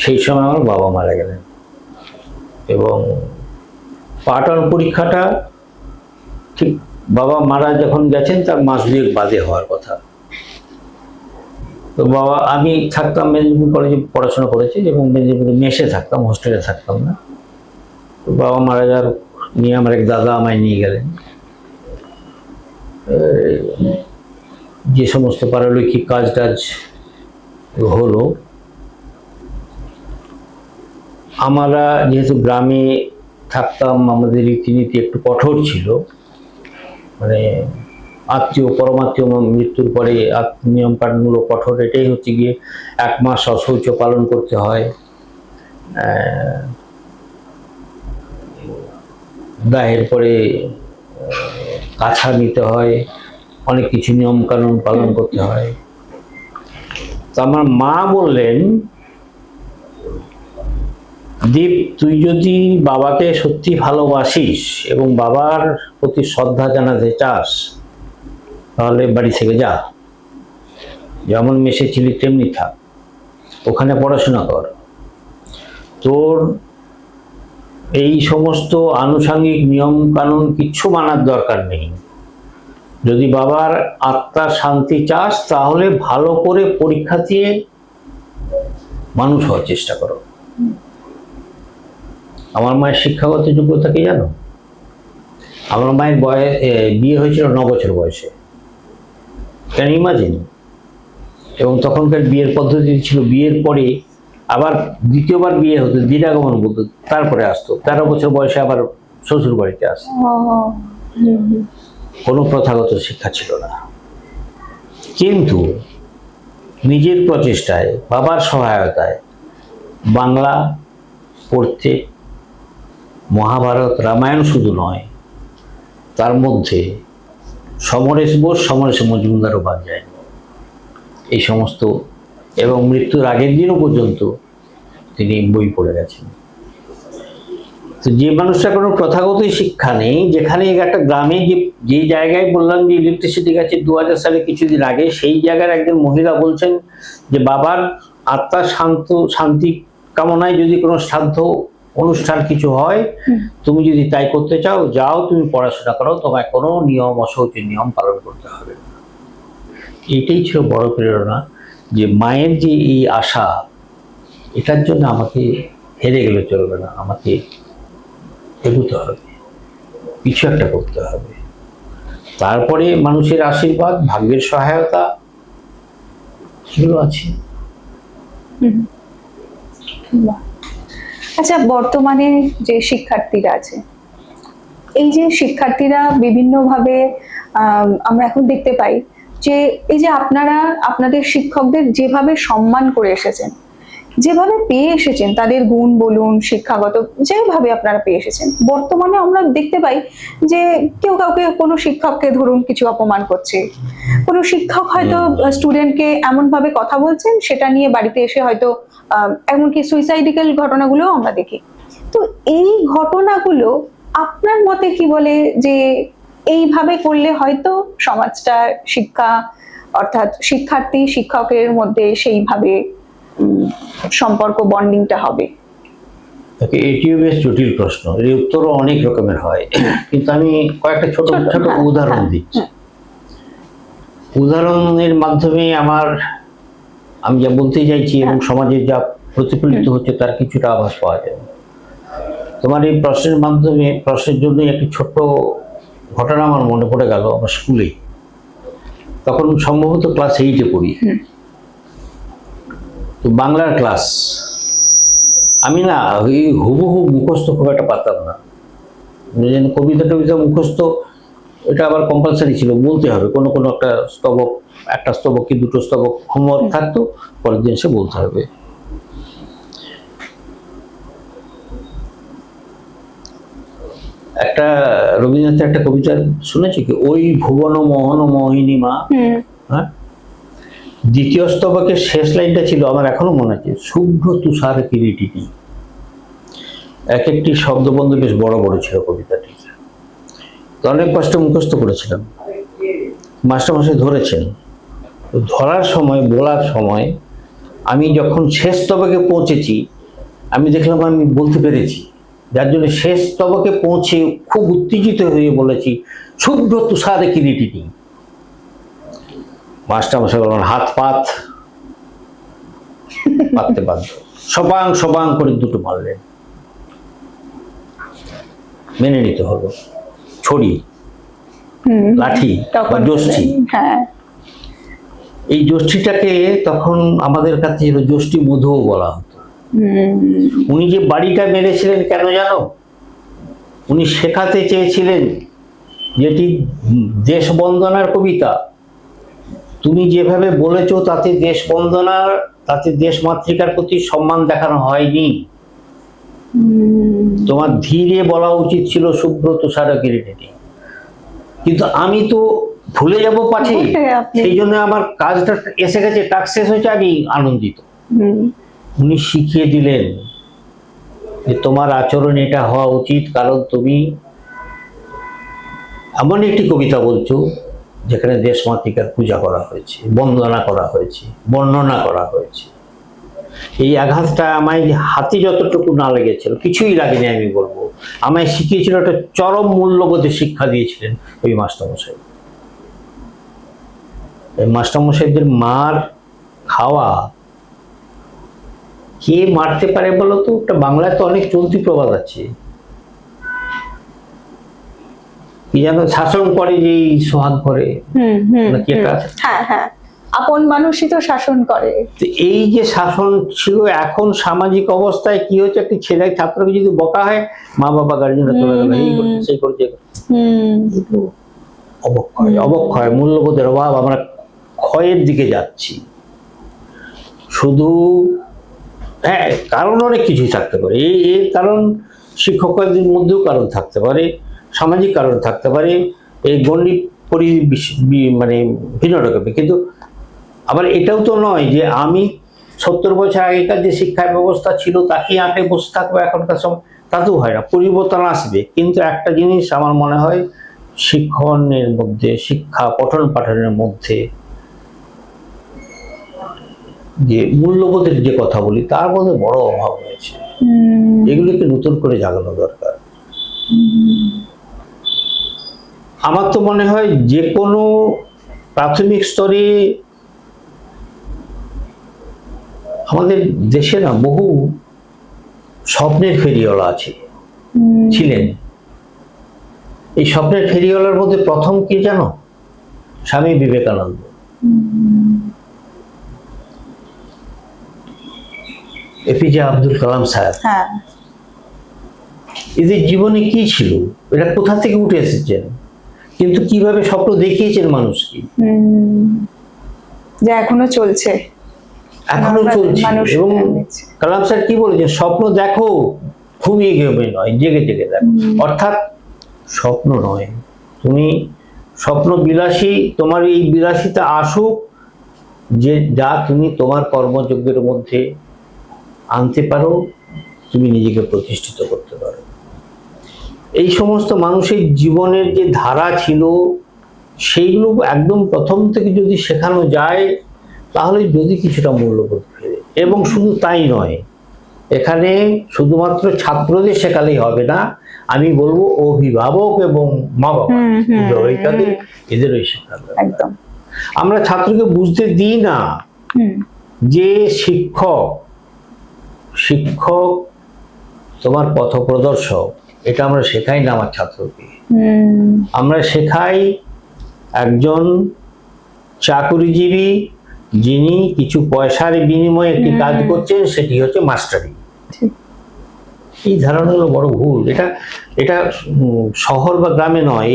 সেই সময় আমার বাবা মারা গেলেন। এবং পার্ট 1 পরীক্ষাটা ঠিক বাবা মারা যখন গেছেন তার মাস দুয়েক বাদে হওয়ার কথা। তো বাবা, আমি থাকতাম মেদিনীপুর কলেজে পড়াশোনা করেছি এবং মেদিনীপুরে মেসে থাকতাম, হোস্টেলে থাকতাম না। তো বাবা মারা যাওয়ার নিয়ে আমার এক দাদা আমায় নিয়ে গেলেন। যে সমস্ত পারলৌকিক কাজ টাজ হলো, আমরা যেহেতু গ্রামে থাকতাম, আমাদের রীতিনীতি একটু কঠোর ছিল। মানে আত্মীয় পরমাত্মীয় মৃত্যুর পরে নিয়ম কানুনগুলো কঠোর। এটাই হচ্ছে গিয়ে 1 মাস অশৌচ পালন করতে হয়, দাহের পরে কাছা নিতে হয়, অনেক কিছু নিয়ম কানুন পালন করতে হয়। তো আমার মা বললেন, দীপ, তুই যদি বাবাকে সত্যি ভালোবাসিস এবং বাবার প্রতি শ্রদ্ধা জানাতে চাস তাহলে বাড়ি থেকে যা, যেমন মেসে ছিলি তেমনি থাক, ওখানে পড়াশোনা কর। তোর এই সমস্ত আনুষঙ্গিক নিয়ম কানুন কিচ্ছু মানার দরকার নেই। যদি বাবার আত্মার শান্তি চাস তাহলে ভালো করে পরীক্ষা দিয়ে মানুষ হওয়ার চেষ্টা করো। আমার মায়ের শিক্ষাগত যোগ্যতা কি জানো? আমার মায়ের বিয়ে হয়েছিল 9 বছর বয়সে। Can imagine? এবং তখনকার বিয়ের পদ্ধতি ছিল বিয়ের পরে আবার দ্বিতীয়বার বিয়ে হতো, দিনাগমন বলতো, তারপরে আসতো। 13 বছর বয়সে আবার শ্বশুর বাড়িতে আসতো। কোনো প্রথাগত শিক্ষা ছিল না। কিন্তু নিজের প্রচেষ্টায়, বাবার সহায়তায় বাংলা পড়তে, মহাভারত রামায়ণ শুধু নয়, তার মধ্যে সমরেশ বোস, সমরেশ মজুমদারও বাদ যায়নি। এই সমস্ত, এবং মৃত্যুর আগের দিনও পর্যন্ত তিনি বই পড়ে গেছেন। তো যে মানুষটা কোনো প্রথাগত শিক্ষা নেই, যেখানে একটা গ্রামে যে জায়গায় বললাম যে ইলেকট্রিসিটি গেছে 2000 সালে কিছুদিন আগে, সেই জায়গার একজন মহিলা বলছেন যে বাবার আত্মার শান্তি কামনায় যদি কোনো শ্রাদ্ধ অনুষ্ঠান কিছু হয়, তুমি যদি তাই করতে চাও যাও, তুমি পড়াশোনা করো, তোমায় কোনো নিয়ম অশৌচের নিয়ম পালন করতে হবে। এটাই ছিল বড় প্রেরণা। যে মায়ের যে এই আশা, এটার জন্য আমাকে হেরে গেলে চলবে না, আমাকে এগোতে হবে, কিছু একটা করতে হবে। তারপরে মানুষের আশীর্বাদ, ভাগ্যের সহায়তা, এগুলো আছে। বাহ। আচ্ছা, বর্তমানে যে শিক্ষার্থীরা আছে, এই যে শিক্ষার্থীরা বিভিন্নভাবে আমরা এখন দেখতে পাই যে এই যে আপনারা আপনাদের শিক্ষকদের যেভাবে সম্মান করে এসেছেন, যেভাবে পেয়ে এসেছেন, তাদের গুণ বলুন, শিক্ষাগত যেভাবে আপনারা পেয়ে এসেছেন, বর্তমানে আমরা দেখতে পাই যে কেউ কাউকে, কোনো শিক্ষককে ধরুন কিছু অপমান করছে, কোনো শিক্ষক হয়তো স্টুডেন্টকে এমন ভাবে কথা বলছেন, সেটা নিয়ে বাড়িতে এসে হয়তো এমনকি সুইসাইডিক্যাল ঘটনাগুলোও আমরা দেখি। তো এই ঘটনাগুলো আপনার মতে কি বলে যে এইভাবে করলে হয়তো সমাজটা, শিক্ষা অর্থাৎ শিক্ষার্থী শিক্ষকের মধ্যে সেইভাবে সম্পর্ক, বন্ডিংটা হবে? এটিও বেশ জটিল প্রশ্ন, এর উত্তরও অনেক রকমের হয়, কিন্তু আমি কয়েকটা ছোট ছোট উদাহরণ দিচ্ছি। উদাহরণের মাধ্যমে আমি যা বলতে চাইছি এবং সমাজে যা প্রতিফলিত হচ্ছে তার কিছুটা আভাস পাওয়া যাবে। তোমার এই প্রশ্নের মাধ্যমে, প্রশ্নের জন্য একটি ছোট্ট ঘটনা আমার মনে পড়ে গেল। আমার স্কুলে তখন সম্ভবত ক্লাস 8-এ পড়ি, তো বাংলার ক্লাস। আমি না ওই হুবহু মুখস্থ খুব একটা পারতাম না, কবিতা টবিতা মুখস্থ এটা আবার কম্পালসারি ছিল, বলতে হবে কোনো কোনো একটা স্তবক কি দুটো স্তবক হোমওয়ার্ক থাকতো, পরের দিন সে বলতে হবে। একটা রবীন্দ্রনাথের একটা কবিতা শুনেছি কি, ওই ভুবন মোহন মোহিনী মা, হ্যাঁ, দ্বিতীয় স্তবকের শেষ লাইনটা ছিল আমার এখনো মনে আছে, শুভ্র তুষার কিরীটিনী। এক একটি শব্দবন্ধ বেশ বড় বড় ছিল কবিতাটি, অনেক কষ্ট মুখস্থ করেছিলাম। মাস্টারমশাই ধরেছেন, ধরার সময়, বলার সময় আমি যখন শেষ স্তবকে পৌঁছেছি, আমি দেখলাম আমি বলতে পেরেছি, যার জন্য শেষ স্তবকে পৌঁছে খুব উত্তেজিত হয়ে বলেছি, শুভ্র তুষারে কিরীটিনী। মাস্টারমশাই বললেন হাত পাততে বাধ্য, সবাং সবাং করে দুটো মারলেন। মেনে নিতে হলো, ছড়ি, লাঠি বা যষ্টি। এই যষ্টিটাকে তখন আমাদের কাছে যষ্টি মধুও বলা হতো। উনি যে বাড়িটা মেরেছিলেন কেন জানো? উনি শেখাতে চেয়েছিলেন যেটি দেশ বন্দনার কবিতা, তুমি যেভাবে বলেছ তাতে দেশ বন্দনার, তাতে দেশ মাতৃকার প্রতি সম্মান দেখানো হয়নি। তোমার ধীরে বলা উচিত ছিল শুভ্র তুষার কিরীটিনী। কিন্তু আমি তো ভুলে যাব পাঠে, সেই জন্য আমার কাজটা এসে গেছে, টাস্ক শেষ হয়েছে, আমি আনন্দিত। উনি শিখিয়ে দিলেন যে তোমার আচরণ এটা হওয়া উচিত, কারণ তুমি এমন একটি কবিতা বলছো যেখানে দেশ মাতৃকার পূজা করা হয়েছে, বন্দনা করা হয়েছে, বর্ণনা করা হয়েছে। এই আঘাতটা আমায় হাতে যতটুকু না লেগেছিল, কিছুই লাগেনি আমি বলবো, আমায় শিখিয়েছিল, একটা চরম মূল্যবোধের শিক্ষা দিয়েছিলেন ওই মাস্টারমশাই। এই মাস্টারমশাইদের মার খাওয়া কে মারতে পারে বলতো? একটা বাংলায় তো অনেক চলতি প্রবাদ আছে, কি যেন, শাসন করে যে সোহাগ করে, নাকি একটা আছে, আপন মানুষই তো শাসন করে। এই যে শাসন ছিল, এখন সামাজিক অবস্থায় কি হচ্ছে, একটি ছেলে ছাত্রকে যদি বকা হয়, মা বাবা গার্জেনরা চলে গেল, এই করছে সেই করছে। অবক্ষয়, মূল্যবোধের অভাব, আমরা ক্ষয়ের দিকে যাচ্ছি। শুধু হ্যাঁ, কারণ অনেক কিছুই থাকতে পারে, এর কারণ শিক্ষকদের মধ্যেও কারণ থাকতে পারে, সামাজিক কারণ থাকতে পারে, এই গণ্ডি মানে ভিন্ন রকমের। কিন্তু আবার এটাও তো নয় যে আমি 70 বছর আগেকার যে শিক্ষা ব্যবস্থা ছিল তাকে আঁকে বসে থাকবো এখনকার সময়, তাতেও হয় না, পরিবর্তন আসবে। কিন্তু একটা জিনিস আমার মনে হয়, শিক্ষণের মধ্যে, শিক্ষা পঠন পাঠনের মধ্যে যে মূল্যবোধের যে কথা বলি, তার মধ্যে বড় অভাব হয়েছে। এগুলিকে নতুন করে জাগানো দরকার। আমার তো মনে হয় যে কোনো প্রাথমিক স্তরে আমাদের দেশে না বহু স্বপ্নের ফেরিওয়ালা আছে, ছিলেন। এই স্বপ্নের ফেরিওয়ালার মধ্যে প্রথম কি জানো? স্বামী বিবেকানন্দ। এপিজে আব্দুল কালাম সাহেব, হ্যাঁ, এদের জীবনে কি ছিল, এটা কোথা থেকে উঠে এসেছেন, কিন্তু কিভাবে স্বপ্ন দেখিয়েছেন মানুষকে, যে এখনো চলছে, এখনো চলছে। মানুষ এবং কালাম স্যার কি বলেছেন? স্বপ্ন দেখো, ঘুমিয়ে ঘুমে নয়, জেগে জেগে দেখো। অর্থাৎ স্বপ্ন নয়, তুমি স্বপ্ন বিলাসী, তোমার এই বিলাসিতা আসুক, যে যা তুমি তোমার কর্মযজ্ঞের মধ্যে আনতে পারো, তুমি নিজেকে প্রতিষ্ঠিত করতে পারো। এই সমস্ত মানুষের জীবনের যে ধারা ছিল, সেইগুলো একদম প্রথম থেকে যদি শেখানো যায়, তাহলে যদি কিছুটা মূল্যবোধ ফেরে। এবং শুধু তাই নয়, এখানে শুধুমাত্র ছাত্রদের শেখালেই হবে না, আমি বলবো অভিভাবক এবং মা বাবা, অভিভাবিকাদের, এদেরও শেখাতে হবে। একদম। আমরা ছাত্রকে বুঝতে দিই না যে শিক্ষক তোমার পথপ্রদর্শক, এটা আমরা শেখাই না আমার ছাত্রকে। আমরা শেখাই একজন চাকুরিজীবী, যিনি কিছু পয়সার বিনিময়ে একটি কাজ করছেন, সেটি হচ্ছে মাস্টারি। এই ধারণাগুলো বড় ভুল। এটা শহর বা গ্রামে নয়,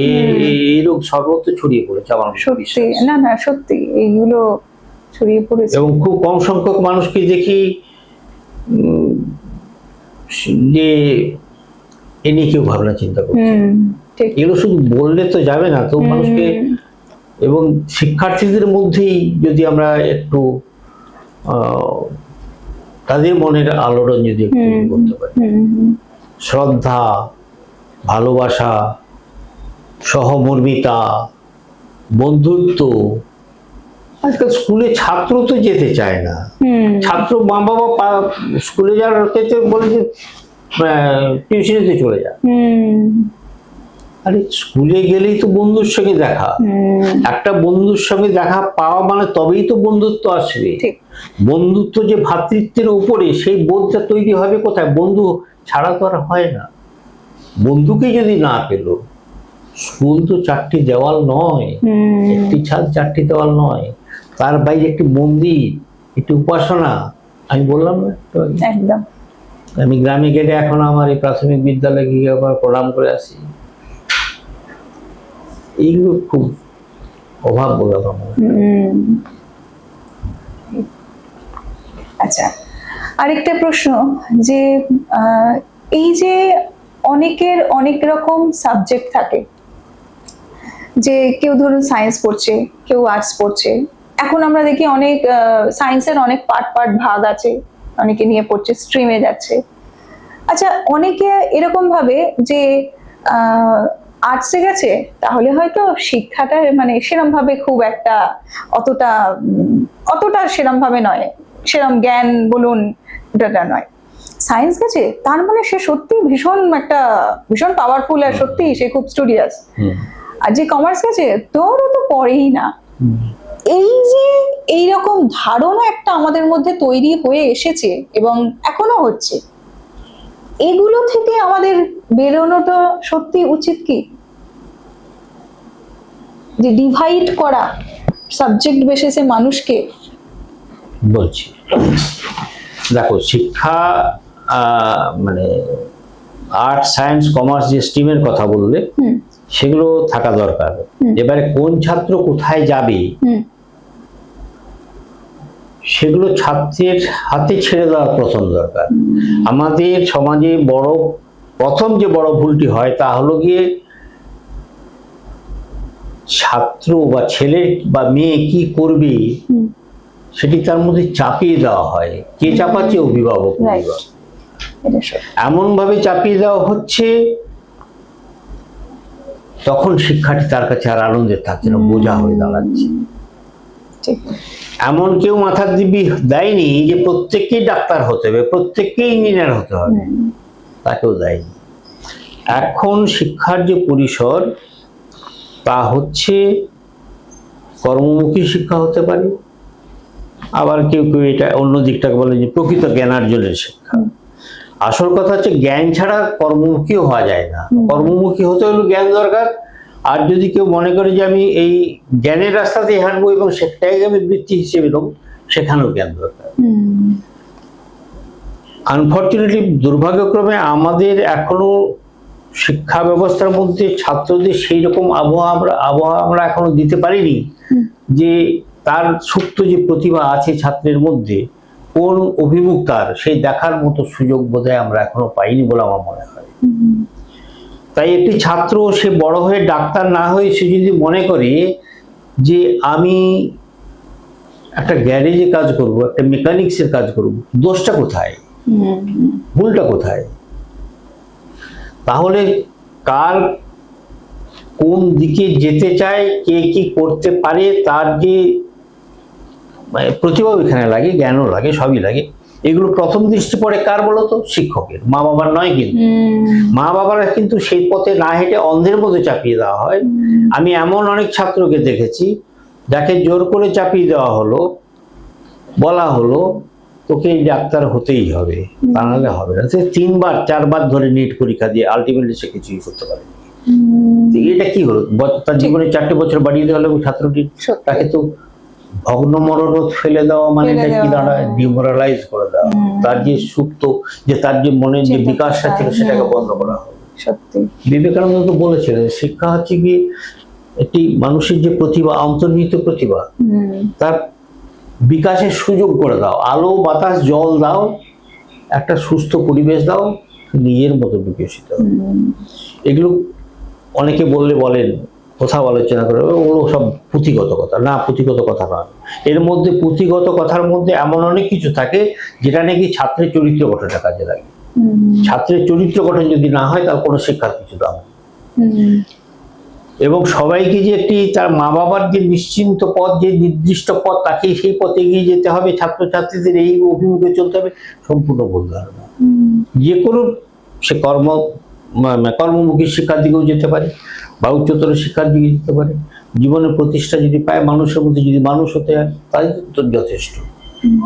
এই রোগ সর্বত্র ছড়িয়ে পড়েছে আমার সত্যি। না সত্যি এইগুলো ছড়িয়ে পড়েছে। এবং খুব কম সংখ্যক মানুষকে দেখি যে এ নিয়ে কেউ ভাবনা চিন্তা করছে। এগুলো শুধু বললে তো যাবে না, তো মানুষকে এবং শিক্ষার্থীদের মধ্যেই যদি আমরা একটু তাদের মনের আলোড়ন যদি একটু করতে পারি, শ্রদ্ধা, ভালোবাসা, সহমর্মিতা, বন্ধুত্ব। আজকাল স্কুলে ছাত্র তো যেতে চায় না, ছাত্র মা বাবা স্কুলে যাওয়ার ক্ষেত্রে বলে যে টিউশনিতে চলে যায়। আরে স্কুলে গেলেই তো বন্ধুর সঙ্গে দেখা, একটা বন্ধুর সঙ্গে দেখা পাওয়া মানে তবেই তো বন্ধুত্ব আসবে। বন্ধুত্ব যে ভ্রাতৃত্বের উপরে, সেই বোধটা তৈরি হবে কোথায়? বন্ধু ছাড়া তো আর হয় না। বন্ধুকে যদি না পেল, স্কুল তো চারটি দেওয়াল নয়, একটি ছাদ চারটি দেওয়াল নয়, তার বাইরে একটি মন্দির, একটি উপাসনা। আমি বললাম না একদম, আমি গ্রামে গেলে এখন আমার এই প্রাথমিক বিদ্যালয়ে গিয়ে আবার প্রণাম করে আসি। এইগুলো খুব অভাব বলে আমার। আচ্ছা, আরেকটা প্রশ্ন, যে এই যে অনেকের অনেক রকম সাবজেক্ট থাকে, যে কেউ ধরুন সায়েন্স পড়ছে, কেউ আর্টস পড়ছে। এখন আমরা দেখি অনেক সায়েন্সের অনেক পার্ট ভাগ আছে, অনেকে নিয়ে পড়ছে, স্ট্রিমে যাচ্ছে। আচ্ছা, অনেকে এরকম ভাবে যে আর্টসে গেছে, তাহলে হয়তো শিক্ষাটা মানে সেরম ভাবে খুব একটা অতটা সেরম ভাবে নয়, সেরম জ্ঞান বলুন ওটা নয়। সায়েন্স গেছে তার মানে সে সত্যি ভীষণ পাওয়ারফুল, আর সত্যি সে খুব স্টুডিয়াস। আর যে কমার্স গেছে, তোরও তো পড়েই না। এই যে এইরকম ধারণা একটা আমাদের মধ্যে তৈরি হয়ে এসেছে এবং এখনো হচ্ছে, এগুলো থেকে আমাদের বেরোনোটা সত্যি উচিত কি? যে ডিভাইড করা সাবজেক্ট বেসিসে মানুষকে। বলছি, দেখো, শিক্ষা মানে আর্ট, সায়েন্স, কমার্স যে স্ট্রিমের কথা বললে, সেগুলো থাকা দরকার। এবারে কোন ছাত্র কোথায় যাবে, সেগুলো ছাত্রের হাতে ছেড়ে দেওয়া প্রথম দরকার। আমাদের সমাজে প্রথম যে বড় ভুলটি হয়, তা হলো গিয়ে ছাত্র বা ছেলে বা মেয়ে কি করবে সেটি তার মধ্যে চাপিয়ে দেওয়া হয়। কে চাপাচ্ছে? অভিভাবক। এমন ভাবে চাপিয়ে দেওয়া হচ্ছে, তখন শিক্ষার্থী তার কাছে আর আনন্দের থাকছে না, বোঝা হয়ে দাঁড়াচ্ছে। এমন কেউ মাথার দিব্যি দেয়নি যে প্রত্যেককেই ডাক্তার হতে হবে, প্রত্যেককেই ইঞ্জিনিয়ার হতে হবে, তাকেও দেয়নি। এখন শিক্ষার যে পরিসর, তা হচ্ছে কর্মমুখী শিক্ষা হতে পারে, আবার কেউ কেউ এটা অন্য দিকটাকে বলে যে প্রকৃত জ্ঞানার্জনের শিক্ষা। আসল কথা হচ্ছে জ্ঞান ছাড়া কর্মমুখীও হওয়া যায় না। কর্মমুখী হতে হলে জ্ঞান দরকার। আর যদি কেউ মনে করে যে আমি এই জ্ঞানের রাস্তাতেই হাঁটবো এবং সেটাকে আমি বৃত্তি হিসেবে নেবো, সেখানেও জ্ঞান দরকার। আনফর্চুনেটলি, দুর্ভাগ্যক্রমে আমাদের এখনো শিক্ষা ব্যবস্থার মধ্যে ছাত্রদের সেই রকম আবহাওয়া আমরা এখনো দিতে পারিনি যে তার সুপ্ত যে প্রতিভা আছে ছাত্রের মধ্যে, কোন অভিমুখ তার, সেই দেখার মতো সুযোগ বোধহয় আমরা এখনো পাইনি বলে আমার মনে হয়। তাই একটি ছাত্র সে বড় হয়ে ডাক্তার না হয়ে সে যদি মনে করে যে আমি একটা গ্যারেজে কাজ করব, একটা মেকানিক্সের কাজ করব, দোষটা কোথায়, ভুলটা কোথায়? তাহলে কার কোন দিকে যেতে চায়, কে কি করতে পারে, তার যে প্রতিভাও এখানে লাগে, জ্ঞানও লাগে, সবই লাগে। এগুলো প্রথম দৃষ্টি পড়ে কার বলতো? শিক্ষকের, মা বাবার নয়। কিন্তু মা বাবারা কিন্তু সেই পথে না হেঁটে অন্ধের মধ্যে চাপিয়ে দেওয়া হয়। আমি এমন অনেক ছাত্রকে দেখেছি যাকে জোর করে চাপিয়ে দেওয়া হলো, বলা হলো তোকে এই হতেই হবে, তা নাহলে হবে না। সে 3বার 4বার ধরে নিট পরীক্ষা দিয়ে আলটিমেটলি সে কিছুই করতে পারে। এটা কি হলো? তার জীবনে 4টে বছর বাড়িয়ে দেওয়া হলো ছাত্রটি, তাকে তো ভগ্ন মরণত ফেলে দেওয়া মানে কি দাঁড়ায়? ডিমোরালাইজ করে দেওয়া। তার যে সুপ্ত, যে তার যে মনের যে বিকাশটা ছিল সেটাকে বন্ধ করা হবে। বিবেকানন্দ তো বলেছিলেন শিক্ষা হচ্ছে কি একটি মানুষের যে প্রতিভা, অন্তর্নিহিত প্রতিভা, তার বিকাশের সুযোগ করে দাও, আলো বাতাস জল দাও, একটা সুস্থ পরিবেশ দাও, নিজের মতো বিকশিত। এগুলো অনেকে বলেন, কোথাও আলোচনা করে, ওগুলো সব পুঁথিগত কথা। না, পুঁথিগত কথা নয়। এর মধ্যে পুঁথিগত কথার মধ্যে এমন অনেক কিছু থাকে যেটা নাকি ছাত্রের চরিত্র গঠনে কাজে লাগে। ছাত্রের চরিত্র গঠন যদি না হয় তার কোনো শিক্ষার কিছু দাম নেই। এবং সবাইকে যে একটি তার মা বাবার যে নিশ্চিন্ত পথ, যে নির্দিষ্ট পথ, তাকে সেই পথে এগিয়ে যেতে হবে, ছাত্রছাত্রীদের এই অভিমুখে চলতে হবে, সম্পূর্ণ ভুল ধারণা। যে কোনো সে কর্মমুখী শিক্ষার দিকেও যেতে পারে বা উচ্চতর শিক্ষার দিকে যেতে পারে। জীবনের প্রতিষ্ঠা যদি পায়, মানুষের মধ্যে যদি মানুষ হতে হয়, তাই তো যথেষ্ট।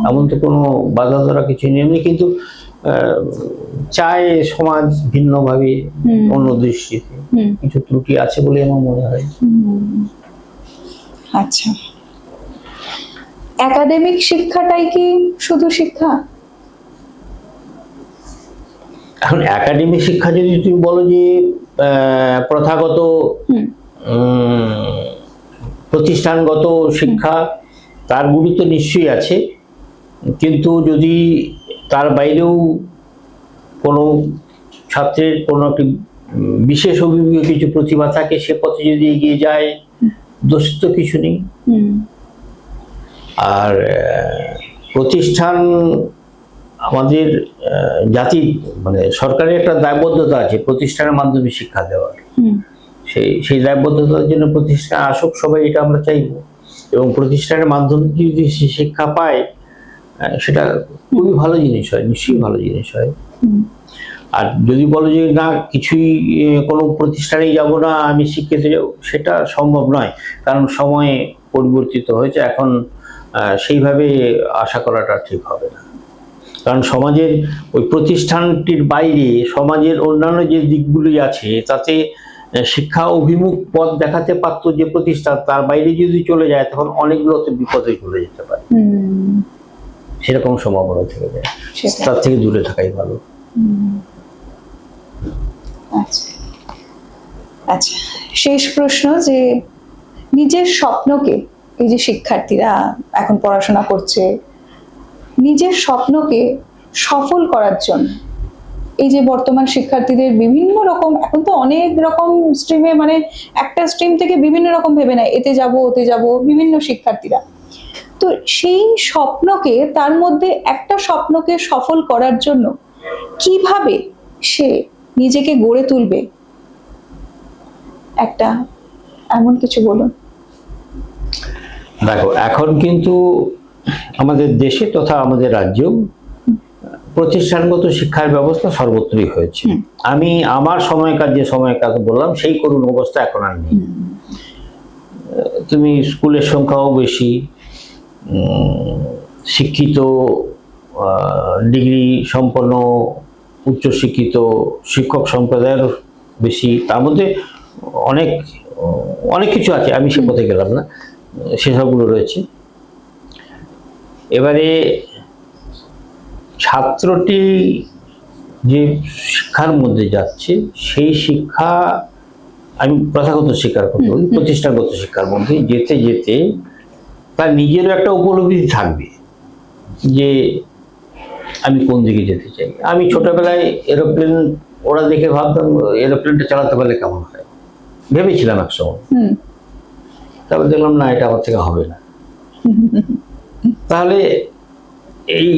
এমন তো কোনো বাধা ধরা কিছু নেই। কিন্তু চায় সমাজ ভিন্নভাবে, অন্য দৃষ্টিতে কিছু ত্রুটি আছে বলে আমার মনে হয়। আচ্ছা, একাডেমিক শিক্ষাটাই কি শুধু শিক্ষা? এখন একাডেমিক শিক্ষা যদি তুমি বলো যে প্রথাগত প্রতিষ্ঠানগত শিক্ষা, তার গুরুত্ব নিশ্চয়ই আছে। কিন্তু যদি তার বাইরেও কোনো ছাত্রের কোনো একটি বিশেষ অভিজ্ঞ কিছু প্রতিভা থাকে, সে পথে যদি এগিয়ে যায়, দোষ তো কিছু নেই। আর প্রতিষ্ঠান, আমাদের জাতির মানে সরকারের একটা দায়বদ্ধতা আছে প্রতিষ্ঠানের মাধ্যমে শিক্ষা দেওয়ার। সেই দায়বদ্ধতার জন্য প্রতিষ্ঠান আসুক সবাই, এটা আমরা চাইবো। এবং প্রতিষ্ঠানের মাধ্যমে যদি শিক্ষা পায়, সেটা খুবই ভালো জিনিস হয়, নিশ্চয়ই ভালো জিনিস হয়। আর যদি বলো যে না, কিছুই কোনো প্রতিষ্ঠানেই যাব না, আমি শিক্ষিত যাব, সেটা সম্ভব নয়। কারণ সময় পরিবর্তিত হয়েছে, এখন সেইভাবে আশা করাটা ঠিক হবে না। কারণ সমাজের ওই প্রতিষ্ঠানটির বাইরে সমাজের অন্যান্য যে দিকগুলি আছে, তাতে শিক্ষা অভিমুখ পথ দেখাতে পারতো যে প্রতিষ্ঠান, তার বাইরে যদি চলে যায় তখন অনেকগুলোতে বিপদে চলে যেতে পারে। সেরকম সম্ভাবনা থেকে যায়, তার থেকে দূরে থাকাই ভালো। আচ্ছা, শেষ প্রশ্ন, যে নিজের স্বপ্নকে, এই যে শিক্ষার্থীরা এখন পড়াশোনা করছে, নিজের স্বপ্নকে সফল করার জন্য, এই যে বর্তমান শিক্ষার্থীদের বিভিন্ন রকম, এখন তো অনেক রকম স্ট্রিমে, মানে একটা স্ট্রিম থেকে বিভিন্ন রকম ভেবে নেয়, এতে যাব ওতে যাব, বিভিন্ন শিক্ষার্থীরা। তো সেই স্বপ্নকে, তার মধ্যে একটা স্বপ্নকে সফল করার জন্য কিভাবে সে নিজেকে গড়ে তুলবে, একটা এমন কিছু বলুন। দেখো, এখন কিন্তু আমাদের দেশে তথা আমাদের রাজ্য প্রতিষ্ঠানগত শিক্ষার ব্যবস্থা সর্বত্রই হয়েছে। আমি আমার সময়কার যে সময়কার বললাম, সেই করুণ অবস্থা এখন আর নেই। তুমি স্কুলের সংখ্যাও বেশি, শিক্ষিত, ডিগ্রি সম্পন্ন, উচ্চশিক্ষিত শিক্ষক সম্প্রদায়ের বেশি, তার মধ্যে অনেক অনেক কিছু আছে, আমি সে পথে গেলাম না, সেসবগুলো রয়েছে। এবারে ছাত্রটি যে শিক্ষার মধ্যে যাচ্ছে, সেই শিক্ষা, আমি প্রথাগত শিক্ষার কথা বলি, প্রতিষ্ঠাগত শিক্ষার মধ্যে যেতে যেতে তার নিজেরও একটা উপলব্ধি থাকবে যে আমি কোন দিকে যেতে চাই। আমি ছোটবেলায় এরোপ্লেন ওরা দেখে ভাবতাম এরোপ্লেনটা চালাতে পারলে কেমন হয়, ভেবেছিলাম এক সময়। তারপর দেখলাম না, এটা আমার থেকে হবে না। তাহলে এই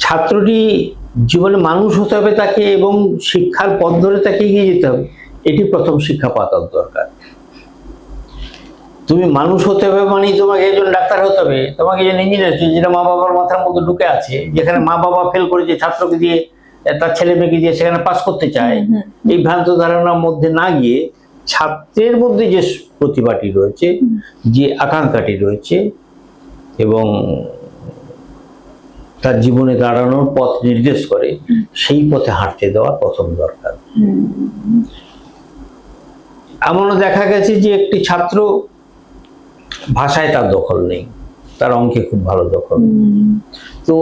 ছাত্রটি জীবনে মানুষ হতে হবে তাকে, এবং শিক্ষার পথ ধরে তাকে এগিয়ে যেতে হবে। এটি প্রথম শিক্ষা পাওয়ার দরকার। তুমি মানুষ হতে হবে মানে তোমাকে একজন ডাক্তার হতে হবে, তোমাকে একজন ইঞ্জিনিয়ার, যেটা মা বাবার মাথার মধ্যে ঢুকে আছে, যেখানে মা বাবা ফেল করেছে ছাত্রকে দিয়ে, তার ছেলে মেয়েকে দিয়ে সেখানে পাস করতে চায়, এই ভ্রান্ত ধারণার মধ্যে না গিয়ে ছাত্রের মধ্যে যে প্রতিভাটি রয়েছে, যে আকাঙ্ক্ষাটি রয়েছে, এবং তার জীবনে দাঁড়ানোর পথ নির্দেশ করে, সেই পথে হাঁটতে দেওয়া প্রথম দরকার। এমনও দেখা গেছে যে একটি ছাত্র ভাষায় তার দখল নেই, তার অঙ্কে খুব ভালো দখল। তো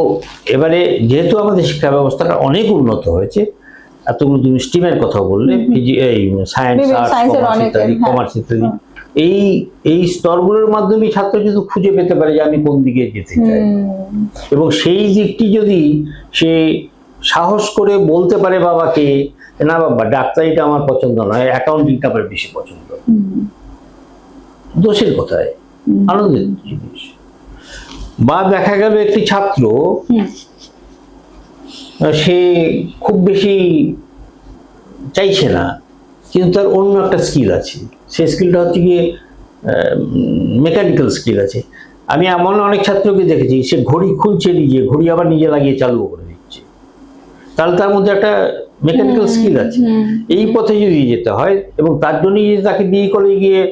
এবারে যেহেতু আমাদের শিক্ষা ব্যবস্থাটা অনেক উন্নত হয়েছে, এতগুলো তুমি স্ট্রিমের কথা বললে, এই সায়েন্স, কমার্স ইত্যাদি, এই স্তরগুলোর মাধ্যমে ছাত্র কিন্তু খুঁজে পেতে পারে যে আমি কোন দিকে যেতে চাই, এবং সেই দিকটি যদি সে সাহস করে বলতে পারে বাবাকে, না বাবা ডাক্তারিটা আমার পছন্দ নয়, অ্যাকাউন্টিংটা আমার বেশি পছন্দ, দোষের কোথায়, আনন্দের জিনিস। বা দেখা গেল একটি ছাত্র, সে খুব বেশি চাইছে না, কিন্তু তার অন্য একটা স্কিল আছে, সেই স্কিলটা হচ্ছে গিয়ে মেকানিক্যাল স্কিল আছে। আমি এমন অনেক ছাত্রকে দেখেছি, সে ঘড়ি খুলছে নিজে, ঘড়ি আবার নিজে লাগিয়ে চালু করে দিচ্ছে, তাহলে তার মধ্যে একটা মেকানিক্যাল স্কিল আছে। এই পথে যদি যেতে হয়, এবং তার জন্যই যদি তাকে বিই কলেজে গিয়ে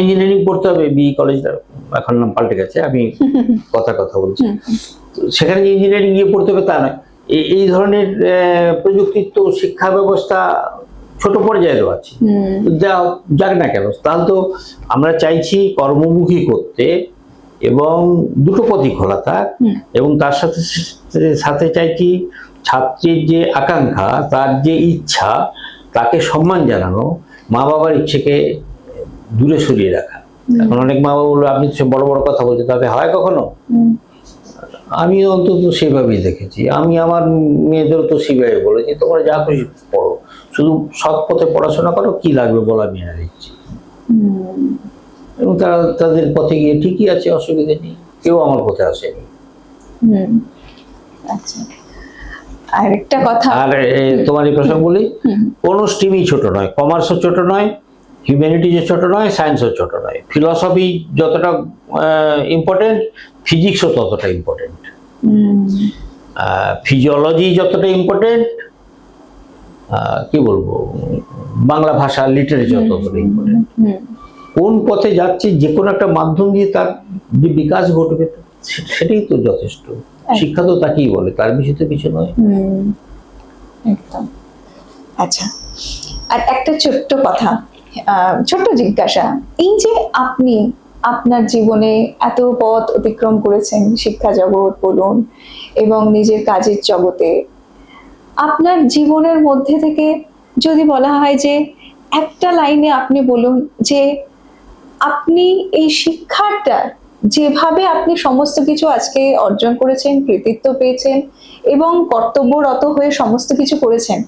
ইঞ্জিনিয়ারিং পড়তে হবে, বিই কলেজটা এখন নাম পাল্টে গেছে, আমি কথা বলছি, সেখানে ইঞ্জিনিয়ারিং গিয়ে পড়তে হবে তা নয়। এই ধরনের প্রযুক্তিত্ব শিক্ষা ব্যবস্থা ছোট পর্যায়েরও আছে, যাক না কেন, তাহলে তো আমরা চাইছি কর্মমুখী করতে, এবং দুটো পথই খোলা থাক, এবং তার সাথে সাথে চাইছি ছাত্রীর যে আকাঙ্ক্ষা, তার যে ইচ্ছা, তাকে সম্মান জানানো, মা বাবার ইচ্ছেকে দূরে সরিয়ে রাখা। এখন অনেক মা বাবা বললো আপনি বড় বড় কথা বলছেন, তাতে হয় কখনো? আমি অন্তত সেভাবেই দেখেছি, আমি আমার মেয়েদেরও তো সেভাবে বলেছি, তোমরা যা খুশি পড়ো, শুধু সৎ পথে পড়াশোনা করো, কি লাগবে বলা মেনে নিচ্ছি। এবং তারা তাদের পথে গিয়ে ঠিকই আছে, অসুবিধা নেই, কেউ আমার পথে আসেনি। আচ্ছা, আরেকটা কথা, আর তোমার এই প্রসঙ্গ বলি, কোনো স্ট্রিমই ছোট নয়, কমার্সও ছোট নয়, হিউম্যানিটিজও ছোট নয়, সায়েন্সও ছোট নয়। ফিলসফি যতটা ইম্পর্টেন্ট, ফিজিক্সও ততটা ইম্পর্টেন্ট, ফিজিওলজি যতটা ইম্পর্টেন্ট, কি বলবো, বাংলা ভাষা লিটারেচার ততটা ইম্পর্টেন্ট। কোন পথে যাচ্ছে, যে কোনো একটা মাধ্যম দিয়ে তার যে বিকাশ ঘটবে, সেটাই তো যথেষ্ট। শিক্ষা তো তাকেই বলে, তার বেশি তো কিছু নয়। একদম। আচ্ছা, আর একটা ছোট্ট কথা, ছোট্ট জিজ্ঞাসা, এই যে আপনি আপনার জীবনে এত পথ অতিক্রম করেছেন, শিক্ষা জগৎ বলুন এবং নিজের কাজের জগতে, আপনার জীবনের মধ্যে থেকে যদি বলা হয় যে একটা লাইনে আপনি বলুন যে আপনি এই শিক্ষাটা যেভাবে আপনি সমস্ত কিছু আজকে অর্জন করেছেন, কৃতিত্ব পেয়েছেন এবং কর্তব্যরত হয়ে সমস্ত কিছু করেছেন,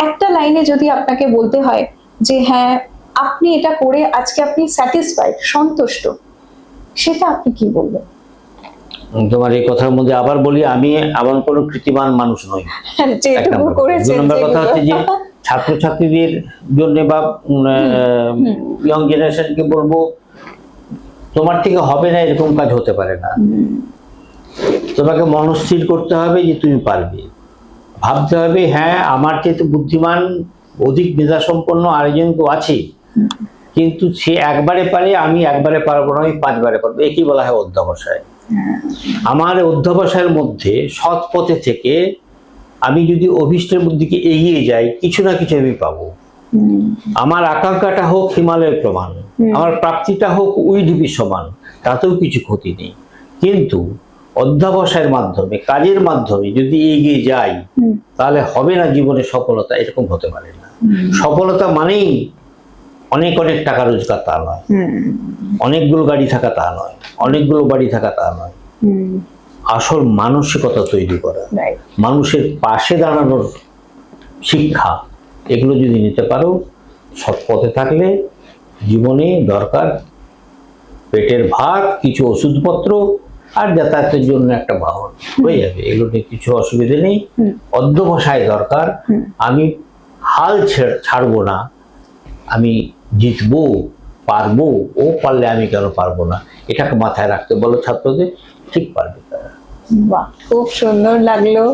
একটা লাইনে যদি আপনাকে বলতে হয় যে হ্যাঁ আপনি এটা করে আজকে আপনি স্যাটিসফাইড, সন্তুষ্ট, সেটা আপনি কি বলবেন? তোমার এই কথার মধ্যে আবার বলি, আমি এমন কোনো কৃতিমান মানুষ নই। যেটুকু করেছেন, কথা হচ্ছে যে ছাত্রছাত্রীদের জন্য বা ইয়ং জেনারেশনকে বলবো, তোমার থেকে হবে না এরকম কাজ হতে পারে না। তোমাকে মনস্থির করতে হবে যে তুমি পারবে, ভাবতে হবে হ্যাঁ আমার চেয়ে বুদ্ধিমান, অধিক মেধা সম্পন্ন আরেকজন তো আছে, কিন্তু সে একবারে পারে, আমি একবারে পারবো না, আমি 5 বারে পারবো। একই বলা হয় অধ্যবসায়। আমার অধ্যবসায়ের মধ্যে সৎ পথে থেকে আমি যদি অভীষ্টের দিকে এগিয়ে যাই, কিছু না কিছু আমি পাবো। আমার আকাঙ্ক্ষাটা হোক হিমালয়ের প্রমাণ, আমার প্রাপ্তিটা হোক উই ঢিপির সমান, তাতেও কিছু ক্ষতি নেই। কিন্তু অধ্যবসায়ের মাধ্যমে, কাজের মাধ্যমে যদি এগিয়ে যাই, তাহলে হবে না জীবনে সফলতা, এরকম হতে পারে না। সফলতা মানেই অনেক অনেক টাকা রোজগার, তা নয়। অনেকগুলো গাড়ি থাকা, তা নয়। অনেকগুলো বাড়ি থাকা, তা নয়। আসল মানসিকতা তৈরি করা, মানুষের পাশে দাঁড়ানোর শিক্ষা, এগুলো যদি নিতে পারো, সৎ পথে থাকলে জীবনে দরকার পেটের ভাত, কিছু ওষুধপত্র আর যাতায়াতের জন্য একটা বাহন, হয়ে যাবে। এগুলো নিয়ে কিছু অসুবিধা নেই। অধ্যবসায় দরকার। আমি হাল ছাড়বো না, আমি জিতবো, পারবো, ও পারলে আমি কেন পারবো না, এটাকে মাথায় রাখতে বলো ছাত্রদের, ঠিক পারবে তারা। বাহ, খুব সুন্দর লাগলো।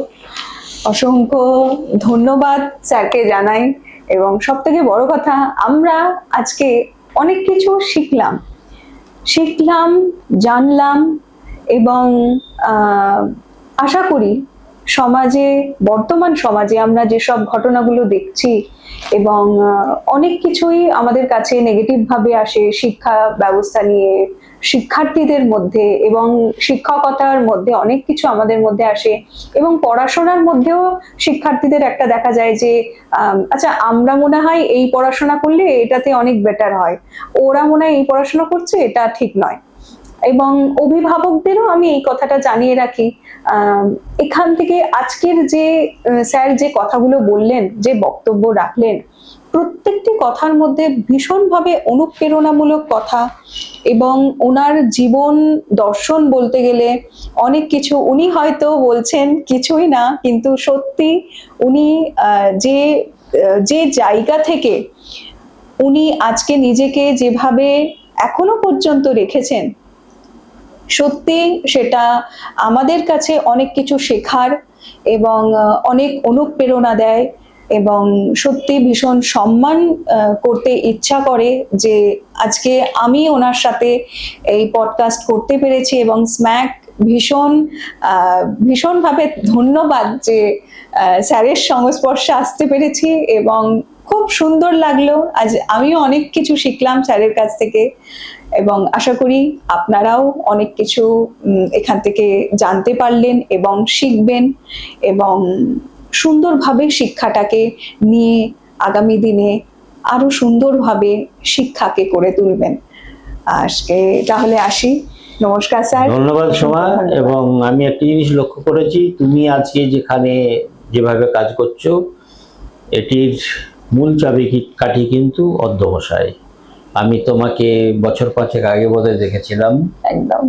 অসংখ্য ধন্যবাদ স্যারকে জানাই। এবং সব থেকে বড় কথা, আমরা আজকে অনেক কিছু শিখলাম, জানলাম, এবং আশা করি সমাজে, বর্তমান সমাজে আমরা যেসব ঘটনাগুলো দেখছি, এবং অনেক কিছুই আমাদের কাছে নেগেটিভ ভাবে আসে শিক্ষা ব্যবস্থা নিয়ে, শিক্ষার্থীদের মধ্যে এবং শিক্ষকতার মধ্যে অনেক কিছু আমাদের মধ্যে আসে, এবং পড়াশোনার মধ্যেও শিক্ষার্থীদের একটা দেখা যায় যে আচ্ছা, আমরা মনে হয় এই পড়াশোনা করলে এটাতে অনেক বেটার হয়, ওরা মনে হয় এই পড়াশোনা করছে, এটা ঠিক নয়। এবং অভিভাবকদেরও আমি এই কথাটা জানিয়ে রাখি, এখান থেকে আজকের যে স্যার যে কথাগুলো বললেন, যে বক্তব্য রাখলেন, প্রত্যেকটি কথার মধ্যে ভীষণভাবে অনুপ্রেরণামূলক কথা, এবং ওনার জীবন দর্শন বলতে গেলে অনেক কিছু। উনি হয়তো বলছেন কিছুই না, কিন্তু সত্যি উনি যে জায়গা থেকে উনি আজকে নিজেকে যেভাবে এখনো পর্যন্ত রেখেছেন, সত্যি সেটা আমাদের কাছে অনেক কিছু শেখার এবং অনেক অনুপ্রেরণা দেয়। এবং সত্যি ভীষণ সম্মান করতে ইচ্ছা করে যে আজকে আমি ওনার সাথে এই পডকাস্ট করতে পেরেছি, এবং স্ম্যাক ভীষণভাবে ধন্যবাদ যে স্যারের সংস্পর্শে আসতে পেরেছি, এবং খুব সুন্দর লাগলো। আজ আমিও অনেক কিছু শিখলাম স্যারের কাছ থেকে, এবং আশা করি আপনারাও অনেক কিছু এখান থেকে জানতে পারলেন এবং শিখবেন, এবং সুন্দরভাবে শিক্ষাটাকে নিয়ে আগামী দিনে আরো সুন্দরভাবে শিক্ষাকে করে তুলবেন। আজকে তাহলে আসি। নমস্কার স্যার। ধন্যবাদ সোমা। এবং আমি একটা জিনিস লক্ষ্য করেছি, তুমি আজকে যেখানে যেভাবে কাজ করছো, এটির মূল চাবিকাঠি কিন্তু অধ্যবসায়। আমি তোমাকে বছর 5 আগে বোধহয় দেখেছিলাম, একদম।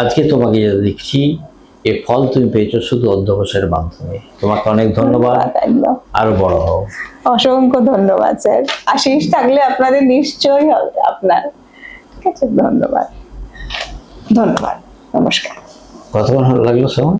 আজকে তোমাকে যেটা দেখছি, এর ফল তুমি পেয়েছো শুধু অধ্যবসায়ের মাধ্যমে। তোমাকে অনেক ধন্যবাদ। একদম। আরো বড় হও। অসংখ্য ধন্যবাদ স্যার। আশীষ থাকলে আপনাদের নিশ্চয়ই হবে আপনার। ঠিক আছে, ধন্যবাদ। নমস্কার। কতক্ষণ ভালো লাগলো সোমা?